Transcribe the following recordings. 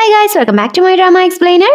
Hey guys, welcome back to my drama explainer.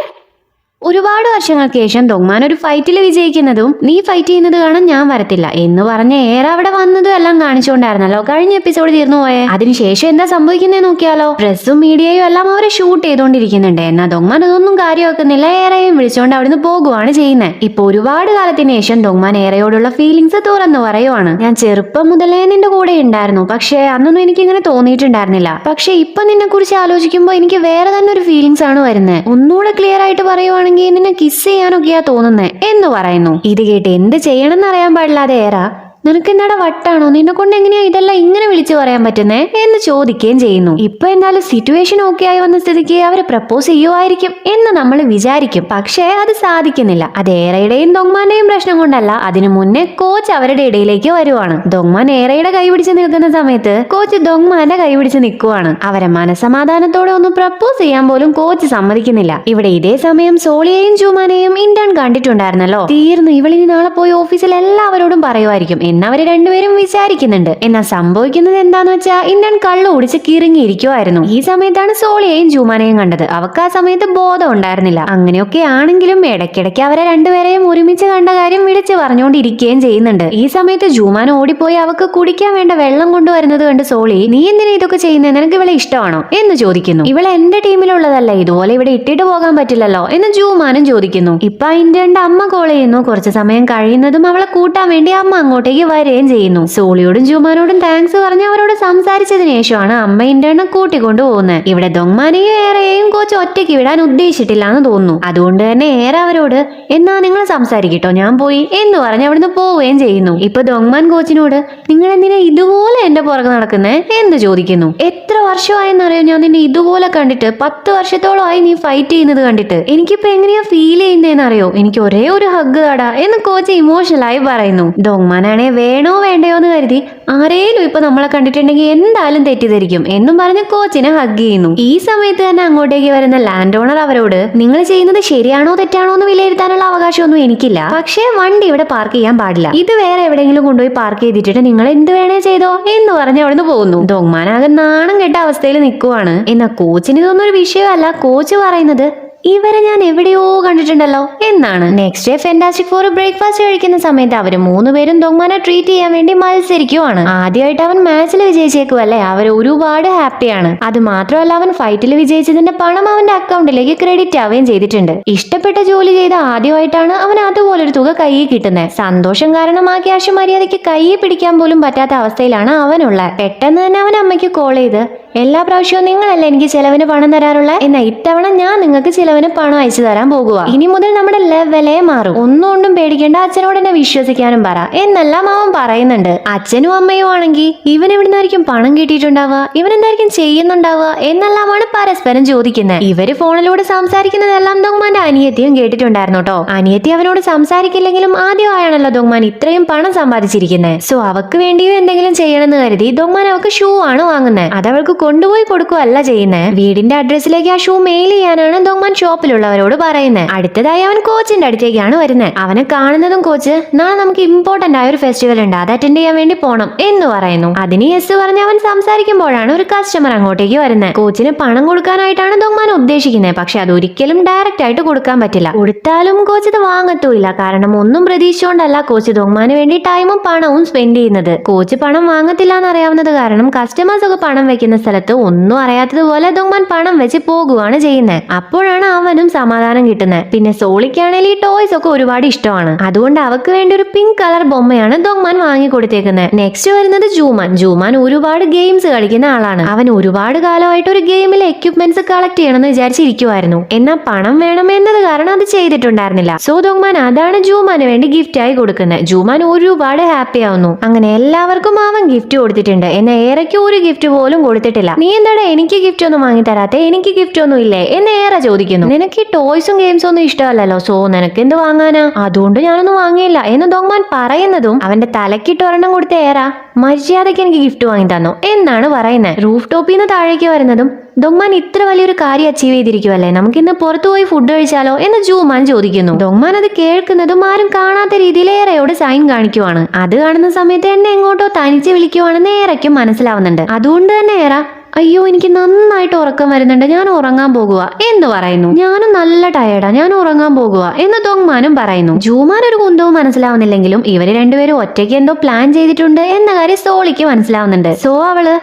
ഒരുപാട് വർഷങ്ങൾക്ക് ശേഷം ദൊങ്മാൻ ഒരു ഫൈറ്റിൽ വിജയിക്കുന്നതും നീ ഫൈറ്റ് ചെയ്യുന്നത് കാണാൻ ഞാൻ വരത്തില്ല എന്ന് പറഞ്ഞ ഏറെ അവിടെ വന്നതും എല്ലാം കാണിച്ചുകൊണ്ടായിരുന്നല്ലോ കഴിഞ്ഞ എപ്പിസോഡ് തീർന്നു പോയെ. അതിനുശേഷം എന്താ സംഭവിക്കുന്നത് നോക്കിയാലോ. പ്രസ്സും മീഡിയയും എല്ലാം അവരെ ഷൂട്ട് ചെയ്തോണ്ടിരിക്കുന്നുണ്ട്. എന്നാ ദൊങ്മാൻ അതൊന്നും കാര്യമാക്കുന്നില്ല. ഏറെയും വിളിച്ചുകൊണ്ട് അവിടുന്ന് പോകുവാണ് ചെയ്യുന്നത്. ഇപ്പൊ ഒരുപാട് കാലത്തിന് ശേഷം ദൊങ്മാൻ ഏറെയോടുള്ള ഫീലിങ്സ് തുറന്നു പറയുവാണ്. ഞാൻ ചെറുപ്പം മുതലേ നിന്റെ കൂടെ ഉണ്ടായിരുന്നു, പക്ഷേ അന്നൊന്നും എനിക്ക് ഇങ്ങനെ തോന്നിയിട്ടുണ്ടായിരുന്നില്ല. പക്ഷെ ഇപ്പൊ നിന്നെ കുറിച്ച് ആലോചിക്കുമ്പോ എനിക്ക് വേറെ തന്നെ ഒരു ഫീലിങ്സ് ആണ് വരുന്നത്. ഒന്നുകൂടെ ക്ലിയർ ആയിട്ട് പറയുവാണെങ്കിൽ നിന്നെ കിസ് ചെയ്യാനൊക്കെയാ തോന്നുന്നേ എന്ന് പറയുന്നു. ഇത് കേട്ട് എന്ത് ചെയ്യണമെന്ന് അറിയാൻ പാടില്ലാതെ ഏറാ നിനക്ക് എന്താടാ വട്ടാണോ, നിന്നെ കൊണ്ട് എങ്ങനെയാ ഇതെല്ലാം ഇങ്ങനെ വിളിച്ചു പറയാൻ പറ്റുന്നേ എന്ന് ചോദിക്കുകയും ചെയ്യുന്നു. ഇപ്പൊ എന്തായാലും സിറ്റുവേഷൻ ഓക്കെ ആയി വന്ന സ്ഥിതിക്ക് അവര് പ്രപ്പോസ് ചെയ്യുമായിരിക്കും എന്ന് നമ്മൾ വിചാരിക്കും. പക്ഷേ അത് സാധിക്കുന്നില്ല. അത് ഏറയുടെയും ദൊങ്മാന്റെയും പ്രശ്നം കൊണ്ടല്ല. അതിനു മുന്നേ കോച്ച് അവരുടെ ഇടയിലേക്ക് വരുവാണ്. ദൊങ്മാൻ ഏറയുടെ കൈ പിടിച്ച് നിൽക്കുന്ന സമയത്ത് കോച്ച് ദൊങ്മാന്റെ കൈ പിടിച്ച് നിൽക്കുവാണ്. അവരെ മനസമാധാനത്തോടെ ഒന്ന് പ്രപ്പോസ് ചെയ്യാൻ പോലും കോച്ച് സമ്മതിക്കുന്നില്ല. ഇവിടെ ഇതേ സമയം സോളിയെയും ജൂമാനെയും ഇന്റേൺ കണ്ടിട്ടുണ്ടായിരുന്നല്ലോ. തീർന്നു, ഇവളിനി നാളെ പോയി ഓഫീസിൽ എല്ലാവരോടും പറയുമായിരിക്കും എന്നവര് രണ്ടുപേരും വിചാരിക്കുന്നുണ്ട്. എന്നാൽ സംഭവിക്കുന്നത് എന്താന്ന് വെച്ചാൽ ഇന്റേൺ കള്ളു കുടിച്ച് കിറങ്ങിയിരിക്കുമായിരുന്നു. ഈ സമയത്താണ് സോളിയെയും ജൂമാനെയും കണ്ടത്. അവർക്ക് ആ സമയത്ത് ബോധം ഉണ്ടായിരുന്നില്ല. അങ്ങനെയൊക്കെ ആണെങ്കിലും ഇടയ്ക്കിടയ്ക്ക് അവരെ രണ്ടുപേരെയും ഒരുമിച്ച് കണ്ട കാര്യം വിളിച്ച് പറഞ്ഞുകൊണ്ടിരിക്കുകയും ചെയ്യുന്നുണ്ട്. ഈ സമയത്ത് ജൂമാൻ ഓടിപ്പോയി അവക്ക് കുടിക്കാൻ വേണ്ട വെള്ളം കൊണ്ടുവരുന്നത് കണ്ട് സോളി, നീ എന്തിനാ ഇതൊക്കെ ചെയ്യുന്നത്, നിനക്ക് ഇവളെ ഇഷ്ടമാണോ എന്ന് ചോദിക്കുന്നു. ഇവളെ എന്റെ ടീമിലുള്ളതല്ല, ഇതുപോലെ ഇവിടെ ഇട്ടിട്ട് പോകാൻ പറ്റില്ലല്ലോ എന്ന് ജൂമാനും ചോദിക്കുന്നു. ഇപ്പൊ ഇന്റേണിന്റെ അമ്മ കോൾ ചെയ്യുന്നു. കുറച്ച് സമയം കഴിയുന്നതും അവളെ കൂട്ടാൻ വേണ്ടി അമ്മ അങ്ങോട്ടേക്ക് വരികയും ചെയ്യുന്നു. സോളിയോടും ജൂമാനോടും താങ്ക്സ് പറഞ്ഞ് അവരോട് സംസാരിച്ചതിന് ശേഷമാണ് അമ്മ ഇന്റേണിനെ കൂട്ടിക്കൊണ്ടു പോകുന്നത്. ഇവിടെ ദൊങ്മാനെയും ഏറെയും കോച്ച് ഒറ്റയ്ക്ക് വിടാൻ ഉദ്ദേശിച്ചിട്ടില്ല എന്ന് തോന്നുന്നു. അതുകൊണ്ട് തന്നെ ഏറെ അവരോട് എന്നാ നിങ്ങൾ സംസാരിക്കട്ടോ, ഞാൻ പോയി എന്ന് പറഞ്ഞ് അവിടുന്ന് പോവുകയും ചെയ്യുന്നു. ഇപ്പൊ ദൊങ്മാൻ കോച്ചിനോട് നിങ്ങൾ എന്തിനാ ഇതുപോലെ എന്റെ പുറകെ നടക്കുന്നേ എന്ന് ചോദിക്കുന്നു. എത്ര വർഷമായെന്നറിയോ ഞാൻ നിന്നെ ഇതുപോലെ കണ്ടിട്ട്, 10 വർഷത്തോളമായി നീ ഫൈറ്റ് ചെയ്യുന്നത് കണ്ടിട്ട്. എനിക്കിപ്പോ എങ്ങനെയാ ഫീൽ ചെയ്യുന്നതെന്നറിയോ, എനിക്ക് ഒരേ ഒരു ഹഗ് തടാ എന്ന് കോച്ച് ഇമോഷണൽ ആയി പറയുന്നു. ദൊങ്മാനാണെ വേണോ വേണ്ടയോ എന്ന് കരുതി ആരേലും ഇപ്പൊ നമ്മളെ കണ്ടിട്ടുണ്ടെങ്കിൽ എന്തായാലും തെറ്റിദ്ധരിക്കും എന്നും പറഞ്ഞ് കോച്ചിനെ ഹഗ് ചെയ്യുന്നു. ഈ സമയത്ത് തന്നെ അങ്ങോട്ടേക്ക് വരുന്ന ലാൻഡ് ഓണർ അവരോട് നിങ്ങൾ ചെയ്യുന്നത് ശരിയാണോ തെറ്റാണോ എന്ന് വിലയിരുത്താനുള്ള അവകാശമൊന്നും എനിക്കില്ല, പക്ഷേ വണ്ടി ഇവിടെ പാർക്ക് ചെയ്യാൻ പാടില്ല, ഇത് വേറെ എവിടെയെങ്കിലും കൊണ്ടുപോയി പാർക്ക് ചെയ്തിട്ട് നിങ്ങൾ എന്ത് വേണേ ചെയ്തോ എന്ന് പറഞ്ഞ് അവിടുന്ന് പോകുന്നു. ദൊങ്മാനാകെ നാണം കെട്ട അവസ്ഥയിൽ നിൽക്കുവാണ്. എന്നാൽ കോച്ചിന് ഇതൊന്നും ഒരു വിഷയമല്ല. കോച്ച് പറയുന്നത് ഇവരെ ഞാൻ എവിടെയോ കണ്ടിട്ടുണ്ടല്ലോ എന്നാണ്. Next day fantastic four breakfast കഴിക്കുന്ന സമയത്ത് അവര് 3 പേരും ദൊങ്മാനെ ട്രീറ്റ് ചെയ്യാൻ വേണ്ടി മത്സരിക്കുവാണ്. ആദ്യമായിട്ട് അവൻ മാച്ചിൽ വിജയിച്ചേക്കുവല്ലേ, അവർ ഒരുപാട് ഹാപ്പിയാണ്. അത് മാത്രമല്ല അവൻ ഫൈറ്റിൽ വിജയിച്ചതിന്റെ പണം അവന്റെ അക്കൗണ്ടിലേക്ക് ക്രെഡിറ്റ് ആവുകയും ചെയ്തിട്ടുണ്ട്. ഇഷ്ടപ്പെട്ട ജോലി ചെയ്ത ആദ്യമായിട്ടാണ് അവൻ അതുപോലൊരു തുക കയ്യിൽ കിട്ടുന്നത്. സന്തോഷം കാരണം ആ ക്യാഷ് മര്യാദയ്ക്ക് കയ്യിൽ പിടിക്കാൻ പോലും പറ്റാത്ത അവസ്ഥയിലാണ് അവനുള്ളത്. പെട്ടെന്ന് തന്നെ അവൻ അമ്മയ്ക്ക് കോൾ ചെയ്ത് എല്ലാ പ്രാവശ്യവും നിങ്ങളല്ലേ എനിക്ക് ചെലവിന് പണം തരാറുള്ള, എന്നാ ഇത്തവണ ഞാൻ നിങ്ങൾക്ക് ചെലവിന് പണം അയച്ചു തരാൻ പോകുക. ഇനി മുതൽ നമ്മുടെ ലെവലേ മാറും, ഒന്നും പേടിക്കേണ്ട, അച്ഛനോട് എന്നെ വിശ്വസിക്കാനും പറ എന്നെല്ലാം അവൻ പറയുന്നുണ്ട്. അച്ഛനും അമ്മയും ആണെങ്കിൽ ഇവൻ എവിടുന്നായിരിക്കും പണം കിട്ടിയിട്ടുണ്ടാവുക, ഇവൻ എന്തായിരിക്കും ചെയ്യുന്നുണ്ടാവുക എന്നെല്ലാമാണ് പരസ്പരം ചോദിക്കുന്നത്. ഇവര് ഫോണിലൂടെ സംസാരിക്കുന്നതെല്ലാം ദൊങ്മാന്റെ അനിയത്തിയും കേട്ടിട്ടുണ്ടായിരുന്നു കേട്ടോ. അനിയത്തി അവനോട് സംസാരിക്കില്ലെങ്കിലും ആദ്യമായാണല്ലോ ദൊങ്മാൻ ഇത്രയും പണം സമ്പാദിച്ചിരിക്കുന്നത്. സോ അവക്ക് വേണ്ടിയും എന്തെങ്കിലും ചെയ്യണമെന്ന് കരുതി ദൊങ്മാൻ അവക്ക് ഷൂ ആണ് വാങ്ങുന്നത്. അതവൾക്ക് കൊണ്ടുപോയി കൊടുക്കുകയല്ല ചെയ്യുന്നത്. വീടിന്റെ അഡ്രസ്സിലേക്ക് ആ ഷൂ മെയിൽ ചെയ്യാനാണ് ദൊങ്മാൻ ഷോപ്പിലുള്ളവരോട് പറയുന്നത്. അടുത്തതായി അവൻ കോച്ചിന്റെ അടുത്തേക്കാണ് വരുന്നത്. അവനെ കാണുന്നതും കോച്ച് നാളെ നമുക്ക് ഇമ്പോർട്ടന്റ് ആയ ഒരു ഫെസ്റ്റിവൽ ഉണ്ട്, അത് അറ്റൻഡ് ചെയ്യാൻ വേണ്ടി പോണം എന്ന് പറയുന്നു. അതിന് യെസ് പറഞ്ഞ് അവൻ സംസാരിക്കുമ്പോഴാണ് ഒരു കസ്റ്റമർ അങ്ങോട്ടേക്ക് വരുന്നത്. കോച്ചിന് പണം കൊടുക്കാനായിട്ടാണ് ദൊങ്മാൻ ഉദ്ദേശിക്കുന്നത്. പക്ഷെ അതൊരിക്കലും ഡയറക്റ്റ് ആയിട്ട് കൊടുക്കാൻ പറ്റില്ല. കൊടുത്താലും കോച്ച് ഇത് വാങ്ങത്തൂല്ല. കാരണം ഒന്നും പ്രതീക്ഷിച്ചുകൊണ്ടല്ല കോച്ച് ദൊങ്മാന് വേണ്ടി ടൈമും പണവും സ്പെൻഡ് ചെയ്യുന്നത്. കോച്ച് പണം വാങ്ങത്തില്ല എന്നറിയാവുന്നത് കാരണം കസ്റ്റമേഴ്സ് ഒക്കെ പണം വെക്കുന്ന സ്ഥലത്ത് ഒന്നും അറിയാത്തതുപോലെ ദൊങ്മാൻ പണം വെച്ച് പോകുകയാണ് ചെയ്യുന്നത്. അപ്പോഴാണ് അവനും സമാധാനം കിട്ടുന്നത്. പിന്നെ സോളിക്കാണെങ്കിൽ ഈ ടോയ്സ് ഒക്കെ ഒരുപാട് ഇഷ്ടമാണ്. അതുകൊണ്ട് അവക്ക് വേണ്ടി ഒരു പിങ്ക് കളർ ബൊമ്മയാണ് ദൊങ്മാൻ വാങ്ങി കൊടുത്തേക്കുന്നത്. നെക്സ്റ്റ് വരുന്നത് ജൂമാൻ. ജൂമാൻ ഒരുപാട് ഗെയിംസ് കളിക്കുന്ന ആളാണ്. അവൻ ഒരുപാട് കാലമായിട്ട് ഒരു ഗെയിമിലെ എക്യുപ്മെന്റ്സ് കളക്ട് ചെയ്യണമെന്ന് വിചാരിച്ചിരിക്കുവായിരുന്നു. എന്നാൽ പണം വേണം എന്നത് കാരണം അത് ചെയ്തിട്ടുണ്ടായിരുന്നില്ല. സോ ദൊങ്മാൻ അതാണ് ജൂമാന് വേണ്ടി ഗിഫ്റ്റ് ആയി കൊടുക്കുന്നത്. ജൂമാൻ ഒരുപാട് ഹാപ്പി ആവുന്നു. അങ്ങനെ എല്ലാവർക്കും അവൻ ഗിഫ്റ്റ് കൊടുത്തിട്ടുണ്ട്. എന്നാൽ ഏറെക്ക് ഒരു ഗിഫ്റ്റ് പോലും കൊടുത്തിട്ടില്ല. നീ എന്താടാ എനിക്ക് ഗിഫ്റ്റ് ഒന്നും വാങ്ങി തരാത്തെ, എനിക്ക് ഗിഫ്റ്റ് ഒന്നും ഇല്ലേ എന്ന് ഏറെ ചോദിക്കുന്നു. നിനക്ക് ഈ ടോയ്സും ഗെയിംസും ഒന്നും ഇഷ്ടമല്ലല്ലോ, സോ നിനക്ക് എന്ത് വാങ്ങാനാ, അതുകൊണ്ട് ഞാനൊന്നും വാങ്ങിയില്ല എന്ന് ദൊങ്മാൻ പറയുന്നതും അവന്റെ തലക്കിട്ട് ഒരെണ്ണം കൊടുത്ത ഏറാ മര്യാദയ്ക്ക് എനിക്ക് ഗിഫ്റ്റ് വാങ്ങി തന്നോ എന്നാണ് പറയുന്നത്. റൂഫ് ടോപ്പിൽ നിന്ന് താഴേക്ക് വരുന്നതും ദൊങ്മാൻ ഇത്ര വലിയൊരു കാര്യം അച്ചീവ് ചെയ്തിരിക്കുവല്ലേ, നമുക്ക് ഇന്ന് പുറത്തു പോയി ഫുഡ് കഴിച്ചാലോ എന്ന് ജൂമാൻ ചോദിക്കുന്നു. ദൊങ്മാൻ അത് കേൾക്കുന്നതും ആരും കാണാത്ത രീതിയിൽ ഏറയോട് സൈൻ കാണിക്കുവാണ്. അത് കാണുന്ന സമയത്ത് എന്നെ എങ്ങോട്ടോ തനിച്ച് വിളിക്കുവാണെന്ന് ഏറയ്ക്കും മനസ്സിലാവുന്നുണ്ട്. അതുകൊണ്ട് തന്നെ ഏറ അയ്യോ എനിക്ക് നന്നായിട്ട് ഉറക്കം വരുന്നുണ്ട്, ഞാൻ ഉറങ്ങാൻ പോകുക എന്ന് പറയുന്നു. ഞാനും നല്ല ടയർഡാ, ഞാൻ ഉറങ്ങാൻ പോകുക എന്ന് ദോങ്മാനും പറയുന്നു. ജൂമാൻ ഒരു കുന്തവും മനസ്സിലാവുന്നില്ലെങ്കിലും ഇവര് രണ്ടുപേരും ഒറ്റയ്ക്ക് എന്തോ പ്ലാൻ ചെയ്തിട്ടുണ്ട് എന്ന കാര്യം സോളിക്ക് മനസ്സിലാവുന്നുണ്ട്. സോ അവള്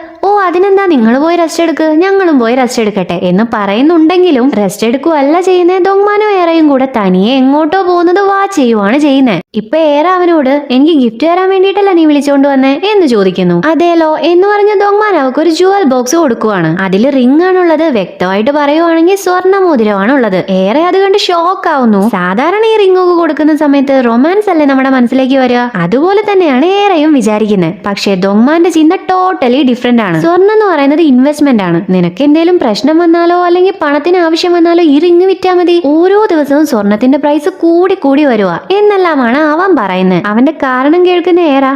അതിനെന്താ, നിങ്ങൾ പോയി റെസ്റ്റ് എടുക്ക്, ഞങ്ങളും പോയി റെസ്റ്റ് എടുക്കട്ടെ എന്ന് പറയുന്നുണ്ടെങ്കിലും റെസ്റ്റ് എടുക്കുകയല്ല ചെയ്യുന്നേ. ദോങ്മാനും ഏറയും കൂടെ തനിയെ എങ്ങോട്ടോ പോകുന്നത് വാച്ച് ചെയ്യുവാണ് ചെയ്യുന്നത്. ഇപ്പൊ ഏറ അവനോട് എനിക്ക് ഗിഫ്റ്റ് തരാൻ വേണ്ടിയിട്ടല്ല നീ വിളിച്ചോണ്ട് വന്നേ എന്ന് ചോദിക്കുന്നു. അതേലോ എന്ന് പറഞ്ഞ ദോങ്മാൻ അവക്കൊരു ജുവൽ ബോക്സ് കൊടുക്കുവാണ്. അതിൽ റിംഗ് ആണുള്ളത്, വ്യക്തമായിട്ട് പറയുവാണെങ്കിൽ സ്വർണ്ണ മോതിരമാണ് ഉള്ളത്. ഏറെ അത് കണ്ട് ഷോക്ക് ആവുന്നു. സാധാരണ ഈ റിംഗ് ഒക്കെ കൊടുക്കുന്ന സമയത്ത് റൊമാൻസ് അല്ലേ നമ്മുടെ മനസ്സിലേക്ക് വരിക, അതുപോലെ തന്നെയാണ് ഏറെയും വിചാരിക്കുന്നത്. പക്ഷേ ദോങ്മാന്റെ ചിന്ത ടോട്ടലി ഡിഫറെന്റ് ആണ്. സ്വർണ്ണം എന്ന് പറയുന്നത് ഇൻവെസ്റ്റ്മെന്റ് ആണ്. നിനക്ക് എന്തെങ്കിലും പ്രശ്നം വന്നാലോ അല്ലെങ്കിൽ പണത്തിന് ആവശ്യം വന്നാലോ ഈ റിംഗ് വിറ്റാ മതി. ഓരോ ദിവസവും സ്വർണത്തിന്റെ പ്രൈസ് കൂടി കൂടി വരുക എന്നെല്ലാമാണ് അവൻ പറയുന്നത്. അവന്റെ കാരണം കേൾക്കുന്ന ഏറാ,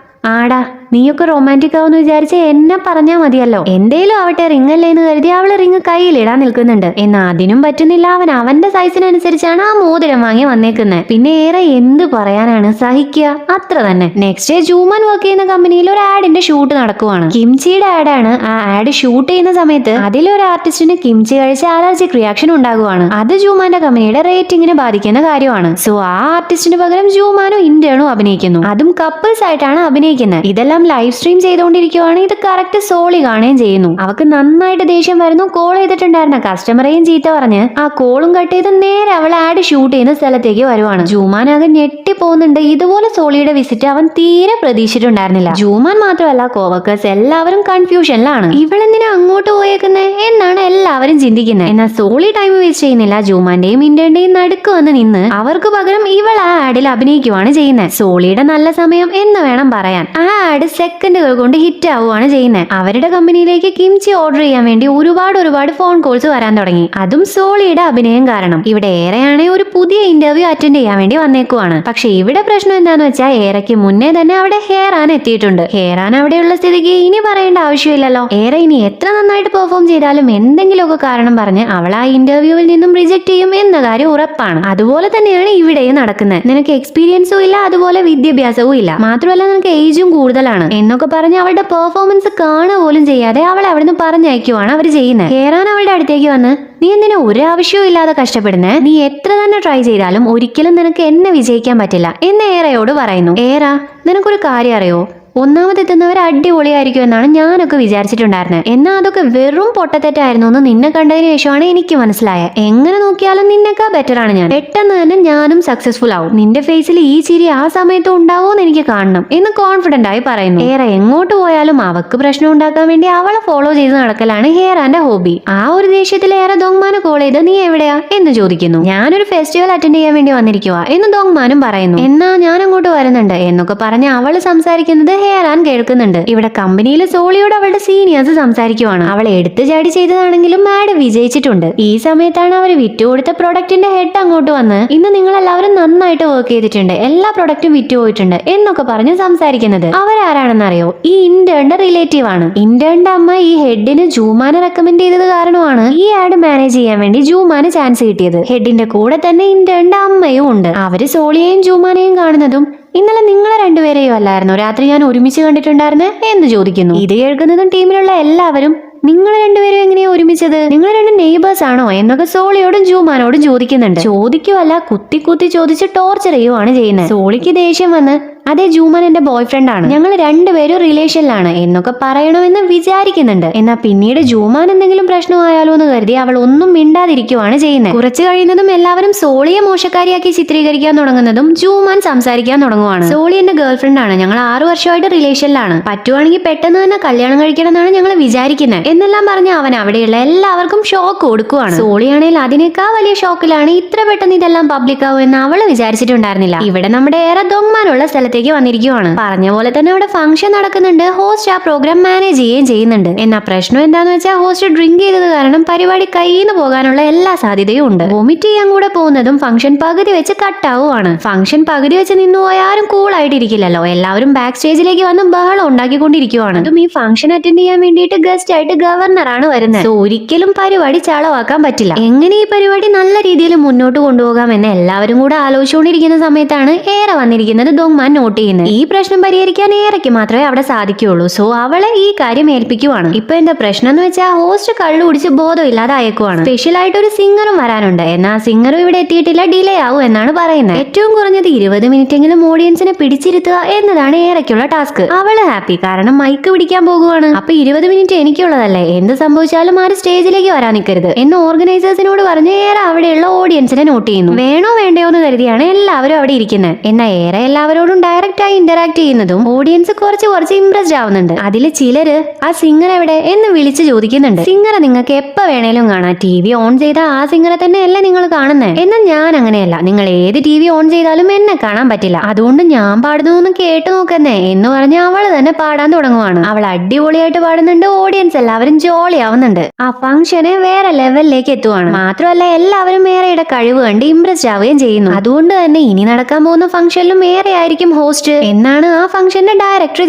ആടാ നീയൊക്കെ റൊമാൻറ്റിക് ആവുമെന്ന് വിചാരിച്ച് എന്നെ പറഞ്ഞാ മതിയല്ലോ, എന്തേലും ആവട്ടെ റിംഗ് അല്ലേ എന്ന് കരുതി അവള് റിംഗ് കയ്യിലിടാൻ നിൽക്കുന്നുണ്ട്. എന്നാൽ അതിനും പറ്റുന്നില്ല. അവൻ അവന്റെ സൈസിനനുസരിച്ചാണ് ആ മോതിരം വാങ്ങി വന്നേക്കുന്നത്. പിന്നെ ഏറെ എന്ത് പറയാനാണ്, സഹിക്കുക അത്ര തന്നെ. നെക്സ്റ്റ് ഡേ ജൂമാൻ വർക്ക് ചെയ്യുന്ന കമ്പനിയിൽ ഒരു ആഡിന്റെ ഷൂട്ട് നടക്കുവാണ്. കിംചിയുടെ ആഡാണ്. ആ ആഡ് ഷൂട്ട് ചെയ്യുന്ന സമയത്ത് അതിലൊരു ആർട്ടിസ്റ്റിന് കിംചി കഴിച്ച അലർജിക് റിയാക്ഷൻ ഉണ്ടാകുവാണ്. അത് ജൂമാന്റെ കമ്പനിയുടെ റേറ്റിംഗിനെ ബാധിക്കുന്ന കാര്യമാണ്. സോ ആ ആർട്ടിസ്റ്റിന് പകരം ജൂമാനും ഇന്റേണും അഭിനയിക്കുന്നു. അതും കപ്പിൾസ് ആയിട്ടാണ് അഭിനയിക്കുന്നത്. ഇതെല്ലാം ലൈവ് സ്ട്രീം ചെയ്തുകൊണ്ടിരിക്കുവാണ്. ഇത് കറക്റ്റ് സോളി കാണുകയും ചെയ്യുന്നു. അവക്ക് നന്നായിട്ട് ദേഷ്യം വരുന്നു. കോൾ ചെയ്തിട്ടുണ്ടായിരുന്ന കസ്റ്റമറേയും ചീത്ത പറഞ്ഞ് ആ കോളും കട്ട് ചെയ്ത് നേരെ അവൾ ആഡ് ഷൂട്ട് ചെയ്യുന്ന സ്ഥലത്തേക്ക് വരുവാണ്. ജൂമാൻ ആകെ ഞെട്ടി പോകുന്നുണ്ട്. ഇതുപോലെ സോളിയുടെ വിസിറ്റ് അവൻ തീരെ പ്രതീക്ഷിച്ചിട്ടുണ്ടായിരുന്നില്ല. ജൂമാൻ മാത്രമല്ല കോവർക്കേഴ്സ് എല്ലാവരും കൺഫ്യൂഷനിലാണ്. ഇവളെന്തിനാ അങ്ങോട്ട് പോയേക്കുന്നേ എന്നാണ് എല്ലാവരും ചിന്തിക്കുന്നത്. എന്നാൽ സോളി ടൈം വേസ്റ്റ് ചെയ്യുന്നില്ല. ജൂമാന്റെയും ഇന്ത്യന്റെയും നടുക്ക് വന്ന് നിന്ന് അവർക്ക് പകരം ഇവൾ ആ ആഡിൽ അഭിനയിക്കുവാണ് ചെയ്യുന്നത്. സോളിയുടെ നല്ല സമയം എന്ന് വേണം പറയാൻ. ആ ആഡ് സെക്കൻഡുകൾ കൊണ്ട് ഹിറ്റ് ആവുകയാണ് ചെയ്യുന്നത്. അവരുടെ കമ്പനിയിലേക്ക് കിംചി ഓർഡർ ചെയ്യാൻ വേണ്ടി ഒരുപാട് ഫോൺ കോൾസ് വരാൻ തുടങ്ങി. അതും സോളിയുടെ അഭിനയം കാരണം. ഇവിടെ ഏറെയാണെ ഒരു പുതിയ ഇന്റർവ്യൂ അറ്റൻഡ് ചെയ്യാൻ വേണ്ടി വന്നേക്കുവാണ്. പക്ഷെ ഇവിടെ പ്രശ്നം എന്താന്ന് വെച്ചാൽ ഏറയ്ക്ക് മുന്നേ തന്നെ അവിടെ ഹെയറാൻ എത്തിയിട്ടുണ്ട്. ഹെയറാൻ അവിടെയുള്ള സ്ഥിതിക്ക് ഇനി പറയേണ്ട ആവശ്യമില്ലല്ലോ. ഏറെ ഇനി എത്ര നന്നായിട്ട് പെർഫോം ചെയ്താലും എന്തെങ്കിലുമൊക്കെ കാരണം പറഞ്ഞ് അവൾ ആ ഇന്റർവ്യൂവിൽ നിന്നും റിജക്ട് ചെയ്യും എന്ന കാര്യം ഉറപ്പാണ്. അതുപോലെ തന്നെയാണ് ഇവിടെയും നടക്കുന്നത്. നിനക്ക് എക്സ്പീരിയൻസും ഇല്ല, അതുപോലെ വിദ്യാഭ്യാസവും ഇല്ല, മാത്രമല്ല നിനക്ക് ഏജും കൂടുതലാണ് എന്നൊക്കെ പറഞ്ഞ് അവളുടെ പെർഫോമൻസ് കാണുക പോലും ചെയ്യാതെ അവളെ അവിടുന്ന് പറഞ്ഞയക്കുവാണ് അവർ ചെയ്യുന്നത്. കേറാൻ അവളുടെ അടുത്തേക്ക് വന്ന് നീ എന്തിനാ ഒരു ആവശ്യവും ഇല്ലാതെ കഷ്ടപ്പെടുന്നേ, നീ എത്ര തന്നെ ട്രൈ ചെയ്താലും ഒരിക്കലും നിനക്ക് എന്നെ വിജയിക്കാൻ പറ്റില്ല എന്ന് ഏറയോട് പറയുന്നു. ഏറാ നിനക്കൊരു കാര്യം അറിയോ, ഒന്നാമതെത്തുന്നവർ അടിപൊളിയായിരിക്കും എന്നാണ് ഞാനൊക്കെ വിചാരിച്ചിട്ടുണ്ടായിരുന്നത്. എന്നാൽ അതൊക്കെ വെറും പൊട്ടത്തെറ്റായിരുന്നു എന്ന് നിന്നെ കണ്ടതിന് ശേഷമാണ് എനിക്ക് മനസ്സിലായത്. എങ്ങനെ നോക്കിയാലും നിന്നെക്കാ ബെറ്റർ ആണ് ഞാൻ. പെട്ടെന്ന് തന്നെ ഞാനും സക്സസ്ഫുൾ ആവും. നിന്റെ ഫേസിൽ ഈ ചിരി ആ സമയത്ത് ഉണ്ടാവുമെന്ന് എനിക്ക് കാണണം എന്ന് കോൺഫിഡന്റ് ആയി പറയുന്നു. ഏറെ എങ്ങോട്ട് പോയാലും അവക്ക് പ്രശ്നം ഉണ്ടാക്കാൻ വേണ്ടി അവളെ ഫോളോ ചെയ്ത് നടക്കലാണ് ഹെയറാന്റെ ഹോബി. ആ ഒരു ദേഷ്യത്തിൽ ഏറെ ദോങ്മാനെ കോൾ ചെയ്ത് നീ എവിടെയാ എന്ന് ചോദിക്കുന്നു. ഞാനൊരു ഫെസ്റ്റിവൽ അറ്റൻഡ് ചെയ്യാൻ വേണ്ടി വന്നിരിക്കുക എന്ന് ദോങ്മാനും പറയുന്നു. എന്നാ ഞാൻ അങ്ങോട്ട് വരുന്നുണ്ട് എന്നൊക്കെ പറഞ്ഞ് അവള് സംസാരിക്കുന്നത് ഹെയറാൻ കേൾക്കുന്നുണ്ട്. ഇവിടെ കമ്പനിയിൽ സോളിയോട് അവളുടെ സീനിയേഴ്സ് സംസാരിക്കുവാണ്. അവൾ എടുത്തു ചാടി ചെയ്തതാണെങ്കിലും ആഡ് വിജയിച്ചിട്ടുണ്ട്. ഈ സമയത്താണ് അവർ വിറ്റുകൊടുത്ത പ്രൊഡക്റ്റിന്റെ ഹെഡ് അങ്ങോട്ട് വന്ന് ഇന്ന് നിങ്ങൾ എല്ലാവരും നന്നായിട്ട് വർക്ക് ചെയ്തിട്ടുണ്ട്, എല്ലാ പ്രൊഡക്റ്റും വിറ്റുപോയിട്ടുണ്ട് എന്നൊക്കെ പറഞ്ഞ് സംസാരിക്കുന്നത്. അവരാരാണെന്നറിയോ, ഈ ഇന്റേണിന്റെ റിലേറ്റീവ് ആണ്. ഇന്റേണിന്റെ അമ്മ ഈ ഹെഡിന് ജൂമാനെ റെക്കമെൻഡ് ചെയ്തത് കാരണമാണ് ഈ ആഡ് മാനേജ് ചെയ്യാൻ വേണ്ടി ജൂമാന് ചാൻസ് കിട്ടിയത്. ഹെഡിന്റെ കൂടെ തന്നെ ഇന്റേണിന്റെ അമ്മയും ഉണ്ട്. അവര് സോളിയെയും ജൂമാനെയും കാണുന്നതും ഇന്നലെ നിങ്ങളെ രണ്ടുപേരെയും അല്ലായിരുന്നു രാത്രി ഞാൻ ഒരുമിച്ച് കണ്ടിട്ടുണ്ടായിരുന്നേ എന്ന് ചോദിക്കുന്നു. ഇത് കേൾക്കുന്നതും ടീമിലുള്ള എല്ലാവരും നിങ്ങൾ രണ്ടുപേരും എങ്ങനെയാ ഒരുമിച്ചത്, നിങ്ങൾ രണ്ട് നെയ്ബേഴ്സ് ആണോ എന്നൊക്കെ സോളിയോടും ജൂമാനോടും ചോദിക്കുന്നുണ്ട്. ചോദിക്കുവല്ല, കുത്തി ചോദിച്ച് ടോർച്ചർ ചെയ്യുവാണ് ചെയ്യുന്നത്. സോളിക്ക് ദേഷ്യം വന്ന് അതെ ജൂമാൻ എന്റെ ബോയ് ഫ്രണ്ട് ആണ്, ഞങ്ങൾ രണ്ടുപേരും റിലേഷനിലാണ് എന്നൊക്കെ പറയണമെന്ന് വിചാരിക്കുന്നുണ്ട്. എന്നാൽ പിന്നീട് ജൂമാൻ എന്തെങ്കിലും പ്രശ്നമായാലോ എന്ന് കരുതി അവൾ ഒന്നും മിണ്ടാതിരിക്കുവാണ് ചെയ്യുന്നത്. കുറച്ച് കഴിയുന്നതും എല്ലാവരും സോളിയെ മോശക്കാരിയാക്കി ചിത്രീകരിക്കാൻ തുടങ്ങുന്നതും ജൂമാൻ സംസാരിക്കാൻ തുടങ്ങുവാണ്. സോളി എന്റെ ഗേൾഫ്രണ്ട് ആണ്, ഞങ്ങൾ 6 വർഷമായിട്ട് റിലേഷനിലാണ്, പറ്റുവാണെങ്കിൽ പെട്ടെന്ന് തന്നെ കല്യാണം കഴിക്കണം എന്നാണ് ഞങ്ങൾ വിചാരിക്കുന്നത് എന്നെല്ലാം പറഞ്ഞ് അവൻ അവിടെയുള്ള എല്ലാവർക്കും ഷോക്ക് കൊടുക്കുവാണ്. സോളിയാണെങ്കിൽ അതിനേക്കാൾ വലിയ ഷോക്കിലാണ്. ഇത്ര പെട്ടെന്ന് ഇതെല്ലാം പബ്ലിക് ആവും എന്ന് അവള് വിചാരിച്ചിട്ടുണ്ടായിരുന്നില്ല. ഇവിടെ നമ്മുടെ ഏറെ ദൊങ്മാനുള്ള സ്ഥലത്തേക്ക് വന്നിരിക്കുവാണ്. പറഞ്ഞ പോലെ തന്നെ അവിടെ ഫംഗ്ഷൻ നടക്കുന്നുണ്ട്. ഹോസ്റ്റ് ആ പ്രോഗ്രാം മാനേജ് ചെയ്യുകയും ചെയ്യുന്നുണ്ട്. എന്നാൽ പ്രശ്നം എന്താന്ന് വെച്ചാൽ ഹോസ്റ്റ് ഡ്രിങ്ക് ചെയ്തത് കാരണം പരിപാടി കയ്യിൽ നിന്ന് പോകാനുള്ള എല്ലാ സാധ്യതയും ഉണ്ട്. വൊമിറ്റ് ചെയ്യാൻ കൂടെ പോകുന്നതും ഫംഗ്ഷൻ പകുതി വെച്ച് കട്ടാവുകയാണ്. ഫംഗ്ഷൻ പകുതി വെച്ച് നിന്നുപോയ ആരും കൂൾ ആയിട്ടിരിക്കില്ലല്ലോ. എല്ലാവരും ബാക്ക് സ്റ്റേജിലേക്ക് വന്ന് ബഹളം ഉണ്ടാക്കിക്കൊണ്ടിരിക്കുവാണ്. അതും ഈ ഫംഗ്ഷൻ അറ്റൻഡ് ചെയ്യാൻ വേണ്ടിയിട്ട് ഗസ്റ്റ് ആയിട്ട് ഗവർണറാണ് വരുന്നത്. സോ ഒരിക്കലും പരിപാടി ചളവാക്കാൻ പറ്റില്ല. എങ്ങനെ ഈ പരിപാടി നല്ല രീതിയിൽ മുന്നോട്ട് കൊണ്ടുപോകാം എന്ന് എല്ലാവരും കൂടെ ആലോചിച്ചുകൊണ്ടിരിക്കുന്ന സമയത്താണ് ഏറെ വന്നിരിക്കുന്നത് ദൊങ്മാൻ നോട്ട് ചെയ്യുന്നത്. ഈ പ്രശ്നം പരിഹരിക്കാൻ ഏറയ്ക്ക് മാത്രമേ അവിടെ സാധിക്കുകയുള്ളൂ. സോ അവളെ ഈ കാര്യം ഏൽപ്പിക്കുവാണ്. ഇപ്പൊ എന്താ പ്രശ്നം എന്ന് വെച്ചാൽ ഹോസ്റ്റ് കള്ളു കുടിച്ച് ബോധമില്ലാതെ അയക്കുവാണ്. സ്പെഷ്യൽ ആയിട്ട് ഒരു സിംഗറും വരാനുണ്ട്. എന്നാൽ സിംഗറും ഇവിടെ എത്തിയിട്ടില്ല, ഡിലേ ആവും എന്നാണ് പറയുന്നത്. ഏറ്റവും കുറഞ്ഞത് 20 മിനിറ്റെങ്കിലും ഓഡിയൻസിനെ പിടിച്ചിരുത്തുക എന്നതാണ് ഏറയ്ക്കുള്ള ടാസ്ക്. അവള് ഹാപ്പി, കാരണം മൈക്ക് പിടിക്കാൻ പോകുവാണ്. അപ്പൊ 20 മിനിറ്റ് എനിക്കുള്ളതല്ലേ, എന്ത് സംഭവിച്ചാലും ആരും സ്റ്റേജിലേക്ക് വരാൻ നിൽക്കരുത് എന്ന് ഓർഗനൈസേഴ്സിനോട് പറഞ്ഞ് ഏറെ അവിടെയുള്ള ഓഡിയൻസിനെ നോട്ട് ചെയ്യുന്നു. വേണോ വേണ്ടയോ എന്ന് കരുതിയാണ് എല്ലാവരും അവിടെ ഇരിക്കുന്നത്. എന്നാൽ ഏറെ എല്ലാവരോടും ഡയറക്റ്റ് ആയി ഇന്ററാക്ട് ചെയ്യുന്നതും ഓഡിയൻസ് കുറച്ച് ഇംപ്രസ്ഡ് ആവുന്നുണ്ട്. അതിൽ ചിലര് ആ സിംഗർ എവിടെ എന്ന് വിളിച്ച് ചോദിക്കുന്നുണ്ട്. സിംഗറെ നിങ്ങൾക്ക് എപ്പോ വേണേലും കാണാം, TV ഓൺ ചെയ്താൽ ആ സിംഗറെ തന്നെയല്ലേ നിങ്ങൾ കാണുന്നത്. എന്നാൽ ഞാൻ അങ്ങനെയല്ല, നിങ്ങൾ ഏത് TV ഓൺ ചെയ്താലും എന്നെ കാണാൻ പറ്റില്ല, അതുകൊണ്ട് ഞാൻ പാടുന്നു കേട്ടു നോക്കുന്നേ എന്ന് പറഞ്ഞ് അവള് തന്നെ പാടാൻ തുടങ്ങുവാണ്. അവൾ അടിപൊളിയായിട്ട് പാടുന്നുണ്ട്. ഓഡിയൻസ് എല്ലാവരും ജോളി ആവുന്നുണ്ട്. ആ ഫംഗ്ഷനെ വേറെ ലെവലിലേക്ക് എത്തുവാണ്. മാത്രമല്ല എല്ലാവരും ഏറെയുടെ കഴിവ് കണ്ട് ഇംപ്രസ്ഡ് ആവുകയും ചെയ്യുന്നു. അതുകൊണ്ട് തന്നെ ഇനി നടക്കാൻ പോകുന്ന ഫംഗ്ഷനിലും ഏറെ ആയിരിക്കും ഹോസ്റ്റ് എന്നാണ് ആ ഫംഗ്ഷന്റെ ഡയറക്ടർ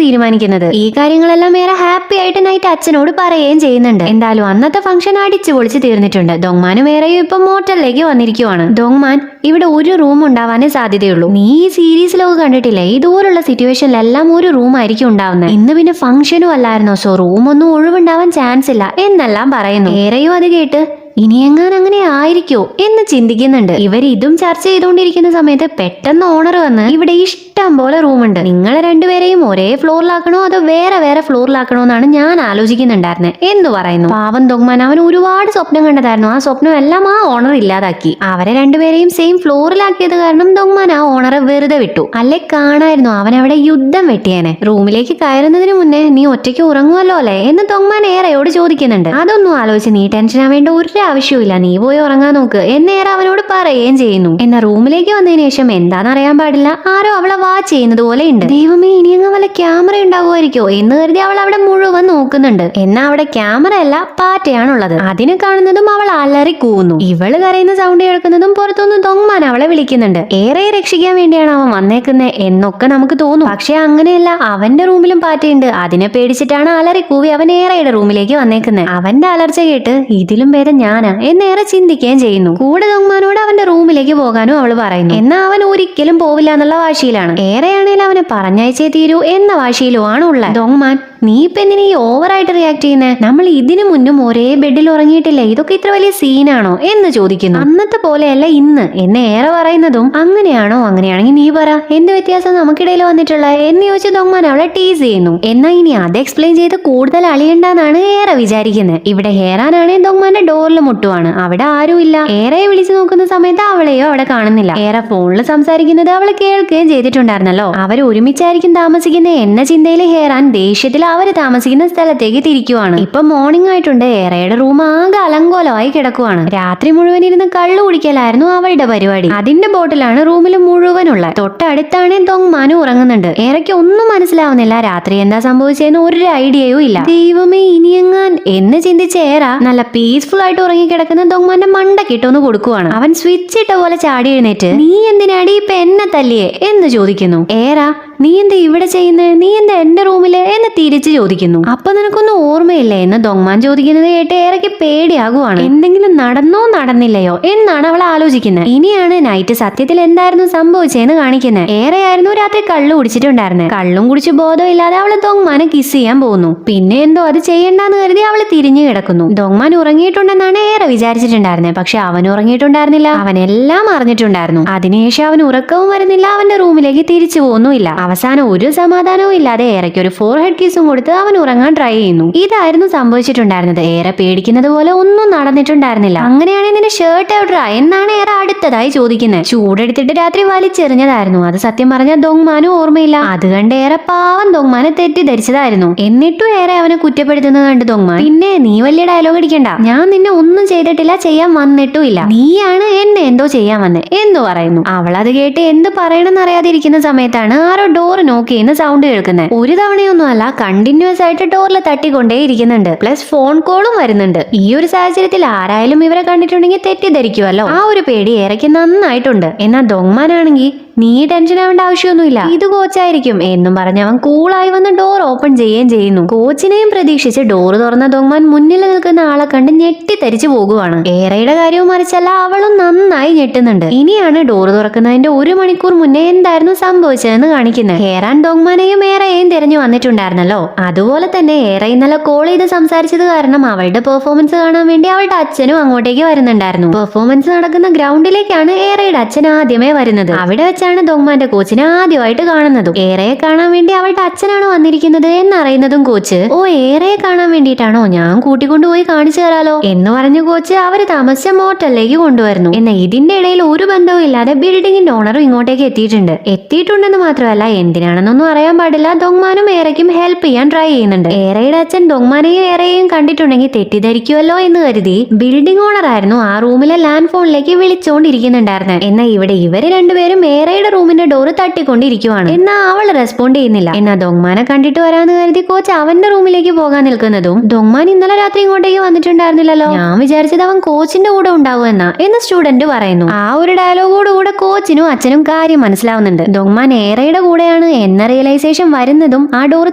തീരുമാനിക്കുന്നത്. ഈ കാര്യങ്ങളെല്ലാം ഏറെ ഹാപ്പി ആയിട്ട് നൈറ്റ് അച്ഛനോട് പറയുകയും ചെയ്യുന്നുണ്ട്. എന്തായാലും അന്നത്തെ ഫംഗ്ഷൻ അടിച്ചു പൊളിച്ച് തീർന്നിട്ടുണ്ട്. ദോങ്മാനും ഏറെയും ഇപ്പൊ മോട്ടലിലേക്ക് വന്നിരിക്കുവാണ്. ദോങ്മാൻ, ഇവിടെ ഒരു റൂം ഉണ്ടാവാനേ സാധ്യതയുള്ളൂ. നീ ഈ സീരീസിലൊക്കെ കണ്ടിട്ടില്ലേ, ഇതുപോലുള്ള സിറ്റുവേഷനിലെല്ലാം ഒരു റൂം ആയിരിക്കും ഉണ്ടാവുന്നത്. ഇന്ന് പിന്നെ ഫംഗ്ഷനും അല്ലായിരുന്നോ, സോ റൂമൊന്നും ഒഴിവുണ്ടാവാൻ ചാൻസ് ഇല്ല എന്നെല്ലാം പറയുന്നു. ഏറെയും അത് കേട്ട് ഇനിയെങ്ങാൻ അങ്ങനെ ആയിരിക്കോ എന്ന് ചിന്തിക്കുന്നുണ്ട്. ഇവർ ഇതും ചർച്ച ചെയ്തുകൊണ്ടിരിക്കുന്ന സമയത്ത് പെട്ടെന്ന് ഓണർ വന്ന് ഇവിടെ ഇഷ്ടം പോലെ റൂമുണ്ട്, നിങ്ങളെ രണ്ടുപേരെയും ഒരേ ഫ്ലോറിലാക്കണോ അതോ വേറെ വേറെ ഫ്ലോറിലാക്കണോ എന്നാണ് ഞാൻ ആലോചിക്കുന്നുണ്ടായിരുന്നത് എന്ന് പറയുന്നു. പാവം ദോങ്മാൻ, അവൻ ഒരുപാട് സ്വപ്നം കണ്ടതായിരുന്നു. ആ സ്വപ്നം എല്ലാം ആ ഓണർ ഇല്ലാതാക്കി. അവരെ രണ്ടുപേരെയും സെയിം ഫ്ലോറിലാക്കിയത് കാരണം ദോങ്മാൻ ആ ഓണറെ വെറുതെ വിട്ടു. അല്ലെ കാണായിരുന്നു അവൻ അവിടെ യുദ്ധം വെട്ടിയേനെ. റൂമിലേക്ക് കയറുന്നതിന് മുന്നേ നീ ഒറ്റയ്ക്ക് ഉറങ്ങുമല്ലോ അല്ലേ എന്ന് ദോങ്മാൻ ഏറെയോട് ചോദിക്കുന്നുണ്ട്. അതൊന്നും ആലോചിച്ച് നീ ടെൻഷൻ ആവേണ്ട ഒരു ആവശ്യമില്ല, നീ പോയി ഉറങ്ങാൻ നോക്ക് എന്നേറെ അവനോട് പറയുകയും ചെയ്യുന്നു. എന്ന റൂമിലേക്ക് വന്നതിന് ശേഷം എന്താണെന്ന് അറിയാൻ പാടില്ല, ആരോ അവളെ വാച്ച് ചെയ്യുന്നത് പോലെ ഉണ്ട്. ദൈവമേ, ഇനി അങ്ങ് വല്ല ക്യാമറ ഉണ്ടാകുമായിരിക്കോ എന്ന് കരുതി അവൾ അവിടെ മുഴുവൻ നോക്കുന്നുണ്ട്. എന്നാ അവിടെ ക്യാമറ അല്ല, പാറ്റയാണുള്ളത്. അതിനെ കാണുന്നതും അവൾ അലറി കൂവുന്നു. ഇവള് കരയുന്ന സൗണ്ട് കേൾക്കുന്നതും പുറത്തുനിന്ന് ദോങ്മാൻ അവളെ വിളിക്കുന്നുണ്ട്. ഏറെ രക്ഷിക്കാൻ വേണ്ടിയാണ് അവൻ വന്നേക്കുന്നത് എന്നൊക്കെ നമുക്ക് തോന്നും. പക്ഷെ അങ്ങനെയല്ല, അവന്റെ റൂമിലും പാറ്റയുണ്ട്. അതിനെ പേടിച്ചിട്ടാണ് അലറി കൂവി അവൻ ഏറെയുടെ റൂമിലേക്ക് വന്നേക്കുന്നത്. അവന്റെ അലർച്ച കേട്ട് ഇതിലും ഭേദം ഞാനാ എന്നേറെ ചിന്തിക്കുകയും ചെയ്യുന്നു. കൂടെ ദോങ്മാനോട് അവന്റെ റൂമിലേക്ക് പോകാനും അവള് പറയുന്നു. എന്നാൽ അവൻ ഒരിക്കലും പോവില്ല എന്നുള്ള വാശിയിലാണ്. ഏറെയാണേലും അവനെ പറഞ്ഞയച്ചേ തീരൂ എന്ന വാശിയിലുമാണ് ഉള്ളത്. ദോങ്മാൻ, നീ ഇപ്പൊ എന്തിനാ ഈ ഓവറായിട്ട് റിയാക്ട് ചെയ്യുന്നേ? നമ്മൾ ഇതിനു മുന്നും ഒരേ ബെഡിൽ ഉറങ്ങിയിട്ടില്ലേ, ഇതൊക്കെ ഇത്ര വലിയ സീനാണോ എന്ന് ചോദിക്കുന്നു. അന്നത്തെ പോലെയല്ല ഇന്ന് എന്ന് ഏറെ പറയുന്നതും അങ്ങനെയാണോ, അങ്ങനെയാണെങ്കിൽ നീ പറ, എന്ത് വ്യത്യാസം നമുക്കിടയിൽ വന്നിട്ടുള്ള എന്ന് ചോദിച്ച് ദോങ്മാൻ അവളെ ടീസ് ചെയ്യുന്നു. എന്നാ ഇനി അത് എക്സ്പ്ലെയിൻ ചെയ്ത് കൂടുതൽ അളിയണ്ടെന്നാണ് ഏറെ വിചാരിക്കുന്നത്. ഇവിടെ ഹേറാനാണെ ദോങ്മാന്റെ ഡോറിൽ മുട്ടുവാണ്. അവിടെ ആരുമില്ല. ഏറെ വിളിച്ചു നോക്കുന്ന സമയത്ത് അവളെയോ അവിടെ കാണുന്നില്ല. ഏറെ ഫോണിൽ സംസാരിക്കുന്നത് അവൾ കേൾക്കുകയും ചെയ്തിട്ടുണ്ടായിരുന്നല്ലോ. അവർ ഒരുമിച്ചായിരിക്കും താമസിക്കുന്നത് എന്ന ചിന്തയിൽ ഹേറാൻ ദേഷ്യത്തിൽ അവര് താമസിക്കുന്ന സ്ഥലത്തേക്ക് തിരിക്കുവാണ്. ഇപ്പൊ മോർണിംഗ് ആയിട്ടുണ്ട്. ഏറെയുടെ റൂം ആകെ അലങ്കോലമായി കിടക്കുവാണ്. രാത്രി മുഴുവൻ ഇരുന്ന് കള്ളു കുടിക്കലായിരുന്നു അവളുടെ പരിപാടി. അതിന്റെ ബോട്ടിലാണ് റൂമിൽ മുഴുവനുള്ള. തൊട്ടടുത്താണ് ദോങ്മാനും ഉറങ്ങുന്നുണ്ട്. ഏറയ്ക്ക് ഒന്നും മനസ്സിലാവുന്നില്ല, രാത്രി എന്താ സംഭവിച്ചതെന്ന് ഒരു ഐഡിയയും ഇല്ല. ദൈവമേ, ഇനിയെങ്ങാൻ എന്ന് ചിന്തിച്ച ഏറ നല്ല പീസ്ഫുൾ ആയിട്ട് ഉറങ്ങിക്കിടക്കുന്ന ദോങ്മാന്റെ മണ്ടക്കിട്ടൊന്ന് കൊടുക്കുവാണ്. അവൻ സ്വിച്ച് ഇട്ട പോലെ ചാടി എഴുന്നേറ്റ് നീ എന്തിനാടി ഇപ്പൊ എന്നെ തല്ലിയേ എന്ന് ചോദിക്കുന്നു. ഏറ, നീ എന്താ ഇവിടെ ചെയ്യുന്നത്, നീ എന്താ എന്റെ റൂമില് എന്ന് തിരിച്ചു ചോദിക്കുന്നു. അപ്പൊ നിനക്കൊന്നും ഓർമ്മയില്ലേ എന്ന് ദോങ്മാൻ ചോദിക്കുന്നത് കേട്ട് ഏറെക്ക് പേടിയാകുവാണ്. എന്തെങ്കിലും നടന്നോ നടന്നില്ലയോ എന്നാണ് അവൾ ആലോചിക്കുന്നത്. ഇനിയാണ് നൈറ്റ് സത്യത്തിൽ എന്തായിരുന്നു സംഭവിച്ചതെന്ന് കാണിക്കുന്നത്. ഏറെയായിരുന്നു രാത്രി കള്ളു കുടിച്ചിട്ടുണ്ടായിരുന്നത്. കള്ളും കുടിച്ച് ബോധമില്ലാതെ അവള് ദോങ്മാനെ കിസ് ചെയ്യാൻ പോകുന്നു. പിന്നെ എന്തോ അത് ചെയ്യണ്ടെന്ന് കരുതി അവള് തിരിഞ്ഞു കിടക്കുന്നു. ദോങ്മാൻ ഉറങ്ങിയിട്ടുണ്ടെന്നാണ് ഏറെ വിചാരിച്ചിട്ടുണ്ടായിരുന്നത്. പക്ഷെ അവൻ ഉറങ്ങിയിട്ടുണ്ടായിരുന്നില്ല. അവനെല്ലാം അറിഞ്ഞിട്ടുണ്ടായിരുന്നു. അതിനുശേഷം അവൻ ഉറക്കവും വരുന്നില്ല, അവന്റെ റൂമിലേക്ക് തിരിച്ചു പോകുന്നുമില്ല. അവസാനം ഒരു സമാധാനവും ഇല്ലാതെ ഏറെക്ക് ഒരു ഫോർഹെഡ് കിസും കൊടുത്ത് അവൻ ഉറങ്ങാൻ ട്രൈ ചെയ്യുന്നു. ഇതായിരുന്നു സംഭവിച്ചിട്ടുണ്ടായിരുന്നത്. ഏറെ പേടിക്കുന്നത് പോലെ ഒന്നും നടന്നിട്ടുണ്ടായിരുന്നില്ല. അങ്ങനെയാണെങ്കിൽ നിന്റെ ഷർട്ട് എവിടാ എന്നാണ് ഏറെ അടുത്തതായി ചോദിക്കുന്നത്. ചൂടെടുത്തിട്ട് രാത്രി വലിച്ചെറിഞ്ഞതായിരുന്നു. അത് സത്യം പറഞ്ഞ ദോങ്മാനും ഓർമ്മയില്ല. അത് കണ്ട് ഏറെ പാവം ദോങ്മാനെ തെറ്റിദ്ധരിച്ചതായിരുന്നു. എന്നിട്ടും ഏറെ അവനെ കുറ്റപ്പെടുത്തുന്നത് കണ്ട് ദോങ്മാൻ, പിന്നെ നീ വലിയ ഡയലോഗ് അടിക്കണ്ട, ഞാൻ നിന്നെ ഒന്നും ചെയ്തിട്ടില്ല, ചെയ്യാൻ വന്നിട്ടുമില്ല, നീയാണ് എന്നെ എന്തോ ചെയ്യാൻ വന്നേ എന്ന് പറയുന്നു. അവൾ അത് കേട്ട് എന്ത് പറയണമെന്ന് അറിയാതിരിക്കുന്ന സമയത്താണ് ആരോ ഡോർ നോക്ക് ചെയ്യുന്ന സൗണ്ട് കേൾക്കുന്നത്. ഒരു തവണയൊന്നും അല്ല, കണ്ടിന്യൂസ് ആയിട്ട് ഡോറിൽ തട്ടിക്കൊണ്ടേ ഇരിക്കുന്നുണ്ട്. പ്ലസ് ഫോൺ കോളും വരുന്നുണ്ട്. ഈ ഒരു സാഹചര്യത്തിൽ ആരായാലും ഇവരെ കണ്ടിട്ടുണ്ടെങ്കിൽ തെറ്റിദ്ധരിക്കുമല്ലോ. ആ ഒരു പേടി ഏറെക്ക് നന്നായിട്ടുണ്ട്. എന്നാൽ ദോങ്മാനാണെങ്കിൽ നീ ടെൻഷൻ ആവേണ്ട ആവശ്യമൊന്നുമില്ല, ഇത് കോച്ചായിരിക്കും എന്നും പറഞ്ഞ് അവൻ കൂളായി വന്ന് ഡോർ ഓപ്പൺ ചെയ്യുകയും ചെയ്യുന്നു. കോച്ചിനെയും പ്രതീക്ഷിച്ച് ഡോർ തുറന്ന ദോങ്മാൻ മുന്നിൽ നിൽക്കുന്ന ആളെ കണ്ട് ഞെട്ടിത്തരിച്ചു പോകുവാണ്. ഏറയുടെ കാര്യവും മറിച്ചല്ല, അവളും നന്നായി ഞെട്ടുന്നുണ്ട്. ഇനിയാണ് ഡോർ തുറക്കുന്നതിന്റെ 1 മണിക്കൂർ മുന്നേ എന്തായിരുന്നു സംഭവിച്ചതെന്ന് കാണിക്കുന്നത്. ഹേറാൻ ദോങ്മാനെയും ഏറയെയും തിരഞ്ഞു വന്നിട്ടുണ്ടായിരുന്നല്ലോ. അതുപോലെ തന്നെ ഏറെ ഇന്നലെ കോൾ ചെയ്ത് സംസാരിച്ചത് കാരണം അവളുടെ പെർഫോമൻസ് കാണാൻ വേണ്ടി അവളുടെ അച്ഛനും അങ്ങോട്ടേക്ക് വരുന്നുണ്ടായിരുന്നു. പെർഫോമൻസ് നടക്കുന്ന ഗ്രൗണ്ടിലേക്കാണ് ഏറയുടെ അച്ഛൻ ആദ്യമേ വരുന്നത്. അവിടെ വെച്ചാണ് ദോങ്മാന്റെ കോച്ചിനെ ആദ്യമായിട്ട് കാണുന്നതും. ഏറയെ കാണാൻ വേണ്ടി അവളുടെ അച്ഛനാണ് വന്നിരിക്കുന്നത് എന്നറിയുന്നതും കോച്ച്, ഓ ഏറയെ കാണാൻ വേണ്ടിയിട്ടാണോ, ഞാൻ കൂട്ടിക്കൊണ്ടുപോയി കാണിച്ചു തരാലോ എന്ന് പറഞ്ഞ കോച്ച് അവര് താമസിച്ച മോട്ടലിലേക്ക് കൊണ്ടുവരുന്നു. എന്നാൽ ഇതിന്റെ ഇടയിൽ ഒരു ബന്ധവും ഇല്ലാതെ ബിൽഡിംഗിന്റെ ഓണറും ഇങ്ങോട്ടേക്ക് എത്തിയിട്ടുണ്ടെന്ന് മാത്രമല്ല എന്തിനാണെന്നൊന്നും അറിയാൻ പാടില്ല, ദോങ്മാനും ഏറയ്ക്കും ഹെൽപ്പ് ചെയ്യാൻ ട്രൈ ചെയ്യുന്നുണ്ട്. ഏറയുടെ അച്ഛൻ ദോങ്മാനെയും ഏറയെയും കണ്ടിട്ടുണ്ടെങ്കിൽ തെറ്റിദ്ധരിക്കുമല്ലോ എന്ന് കരുതി ബിൽഡിംഗ് ഓണർ ആയിരുന്നു ആ റൂമിലെ ലാൻഡ് ഫോണിലേക്ക് വിളിച്ചുകൊണ്ടിരിക്കുന്നുണ്ടായിരുന്നത്. എന്നാൽ ഇവിടെ ഇവര് രണ്ടുപേരും ഏറയുടെ റൂമിന്റെ ഡോറ് തട്ടിക്കൊണ്ടിരിക്കുവാണ്. എന്നാൽ അവൾ റെസ്പോണ്ട് ചെയ്യുന്നില്ല. എന്നാൽ ദോങ്മാനെ കണ്ടിട്ട് വരാന്ന് കരുതി കോച്ച് അവന്റെ റൂമിലേക്ക് പോകാൻ നിൽക്കുന്നതും ദോങ്മാൻ ഇന്നലെ രാത്രി ഇങ്ങോട്ടേക്ക് വന്നിട്ടുണ്ടായിരുന്നില്ലല്ലോ, ഞാൻ വിചാരിച്ചത് അവൻ കോച്ചിന്റെ കൂടെ ഉണ്ടാവുമെന്ന് സ്റ്റുഡന്റ് പറയുന്നു. ആ ഒരു ഡയലോഗോടുകൂടെ കോച്ചിനും അച്ഛനും കാര്യം മനസ്സിലാവുന്നുണ്ട്. ദോങ്മാൻ ഏറയുടെ കൂടെയാണ് എന്ന റിയലൈസേഷൻ വരുന്നതും ആ ഡോറ്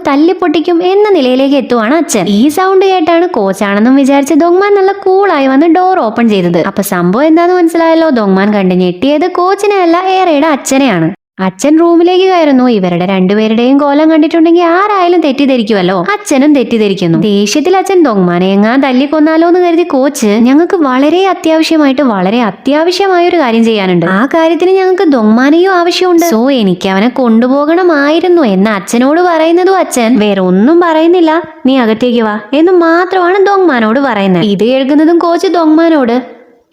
തല്ലിപ്പൊട്ടിക്കും എന്ന നിലയിലേക്ക് എത്തുവാണ് അച്ഛൻ. ഈ സൗണ്ട് കേട്ടാണ് കോച്ചാണെന്നും വിചാരിച്ച് ദോങ്മാൻ നല്ല കൂളായി വന്ന് ഡോർ ഓപ്പൺ ചെയ്തത്. അപ്പൊ സംഭവം എന്താന്ന് മനസ്സിലായല്ലോ. ദോങ്മാൻ കണ്ട് ഞെട്ടിയത് കോച്ചിനെ അല്ല, ഏറയുടെ അച്ഛനെയാണ്. അച്ഛൻ റൂമിലേക്ക് കയറുന്നു. ഇവരുടെ രണ്ടുപേരുടെയും കോലം കണ്ടിട്ടുണ്ടെങ്കിൽ ആരായാലും തെറ്റിദ്ധരിക്കുമല്ലോ. അച്ഛനും തെറ്റിദ്ധരിക്കുന്നു. ദേഷ്യത്തിൽ അച്ഛൻ ദോങ്മാനെ എങ്ങാൻ തല്ലിക്കൊന്നാലോ എന്ന് കരുതി കോച്ച്, ഞങ്ങൾക്ക് വളരെ അത്യാവശ്യമായ ഒരു കാര്യം ചെയ്യാനുണ്ട്, ആ കാര്യത്തിന് ഞങ്ങൾക്ക് ദോങ്മാനെയും ആവശ്യമുണ്ട്, സോ എനിക്ക് അവനെ കൊണ്ടുപോകണമായിരുന്നു എന്ന് അച്ഛനോട് പറയുന്നതും അച്ഛൻ വേറെ ഒന്നും പറയുന്നില്ല, നീ അകത്തേക്ക് വാ എന്ന് മാത്രമാണ് ദോങ്മാനോട് പറയുന്നത്. ഇത് കേൾക്കുന്നതും കോച്ച് ദോങ്മാനോട്,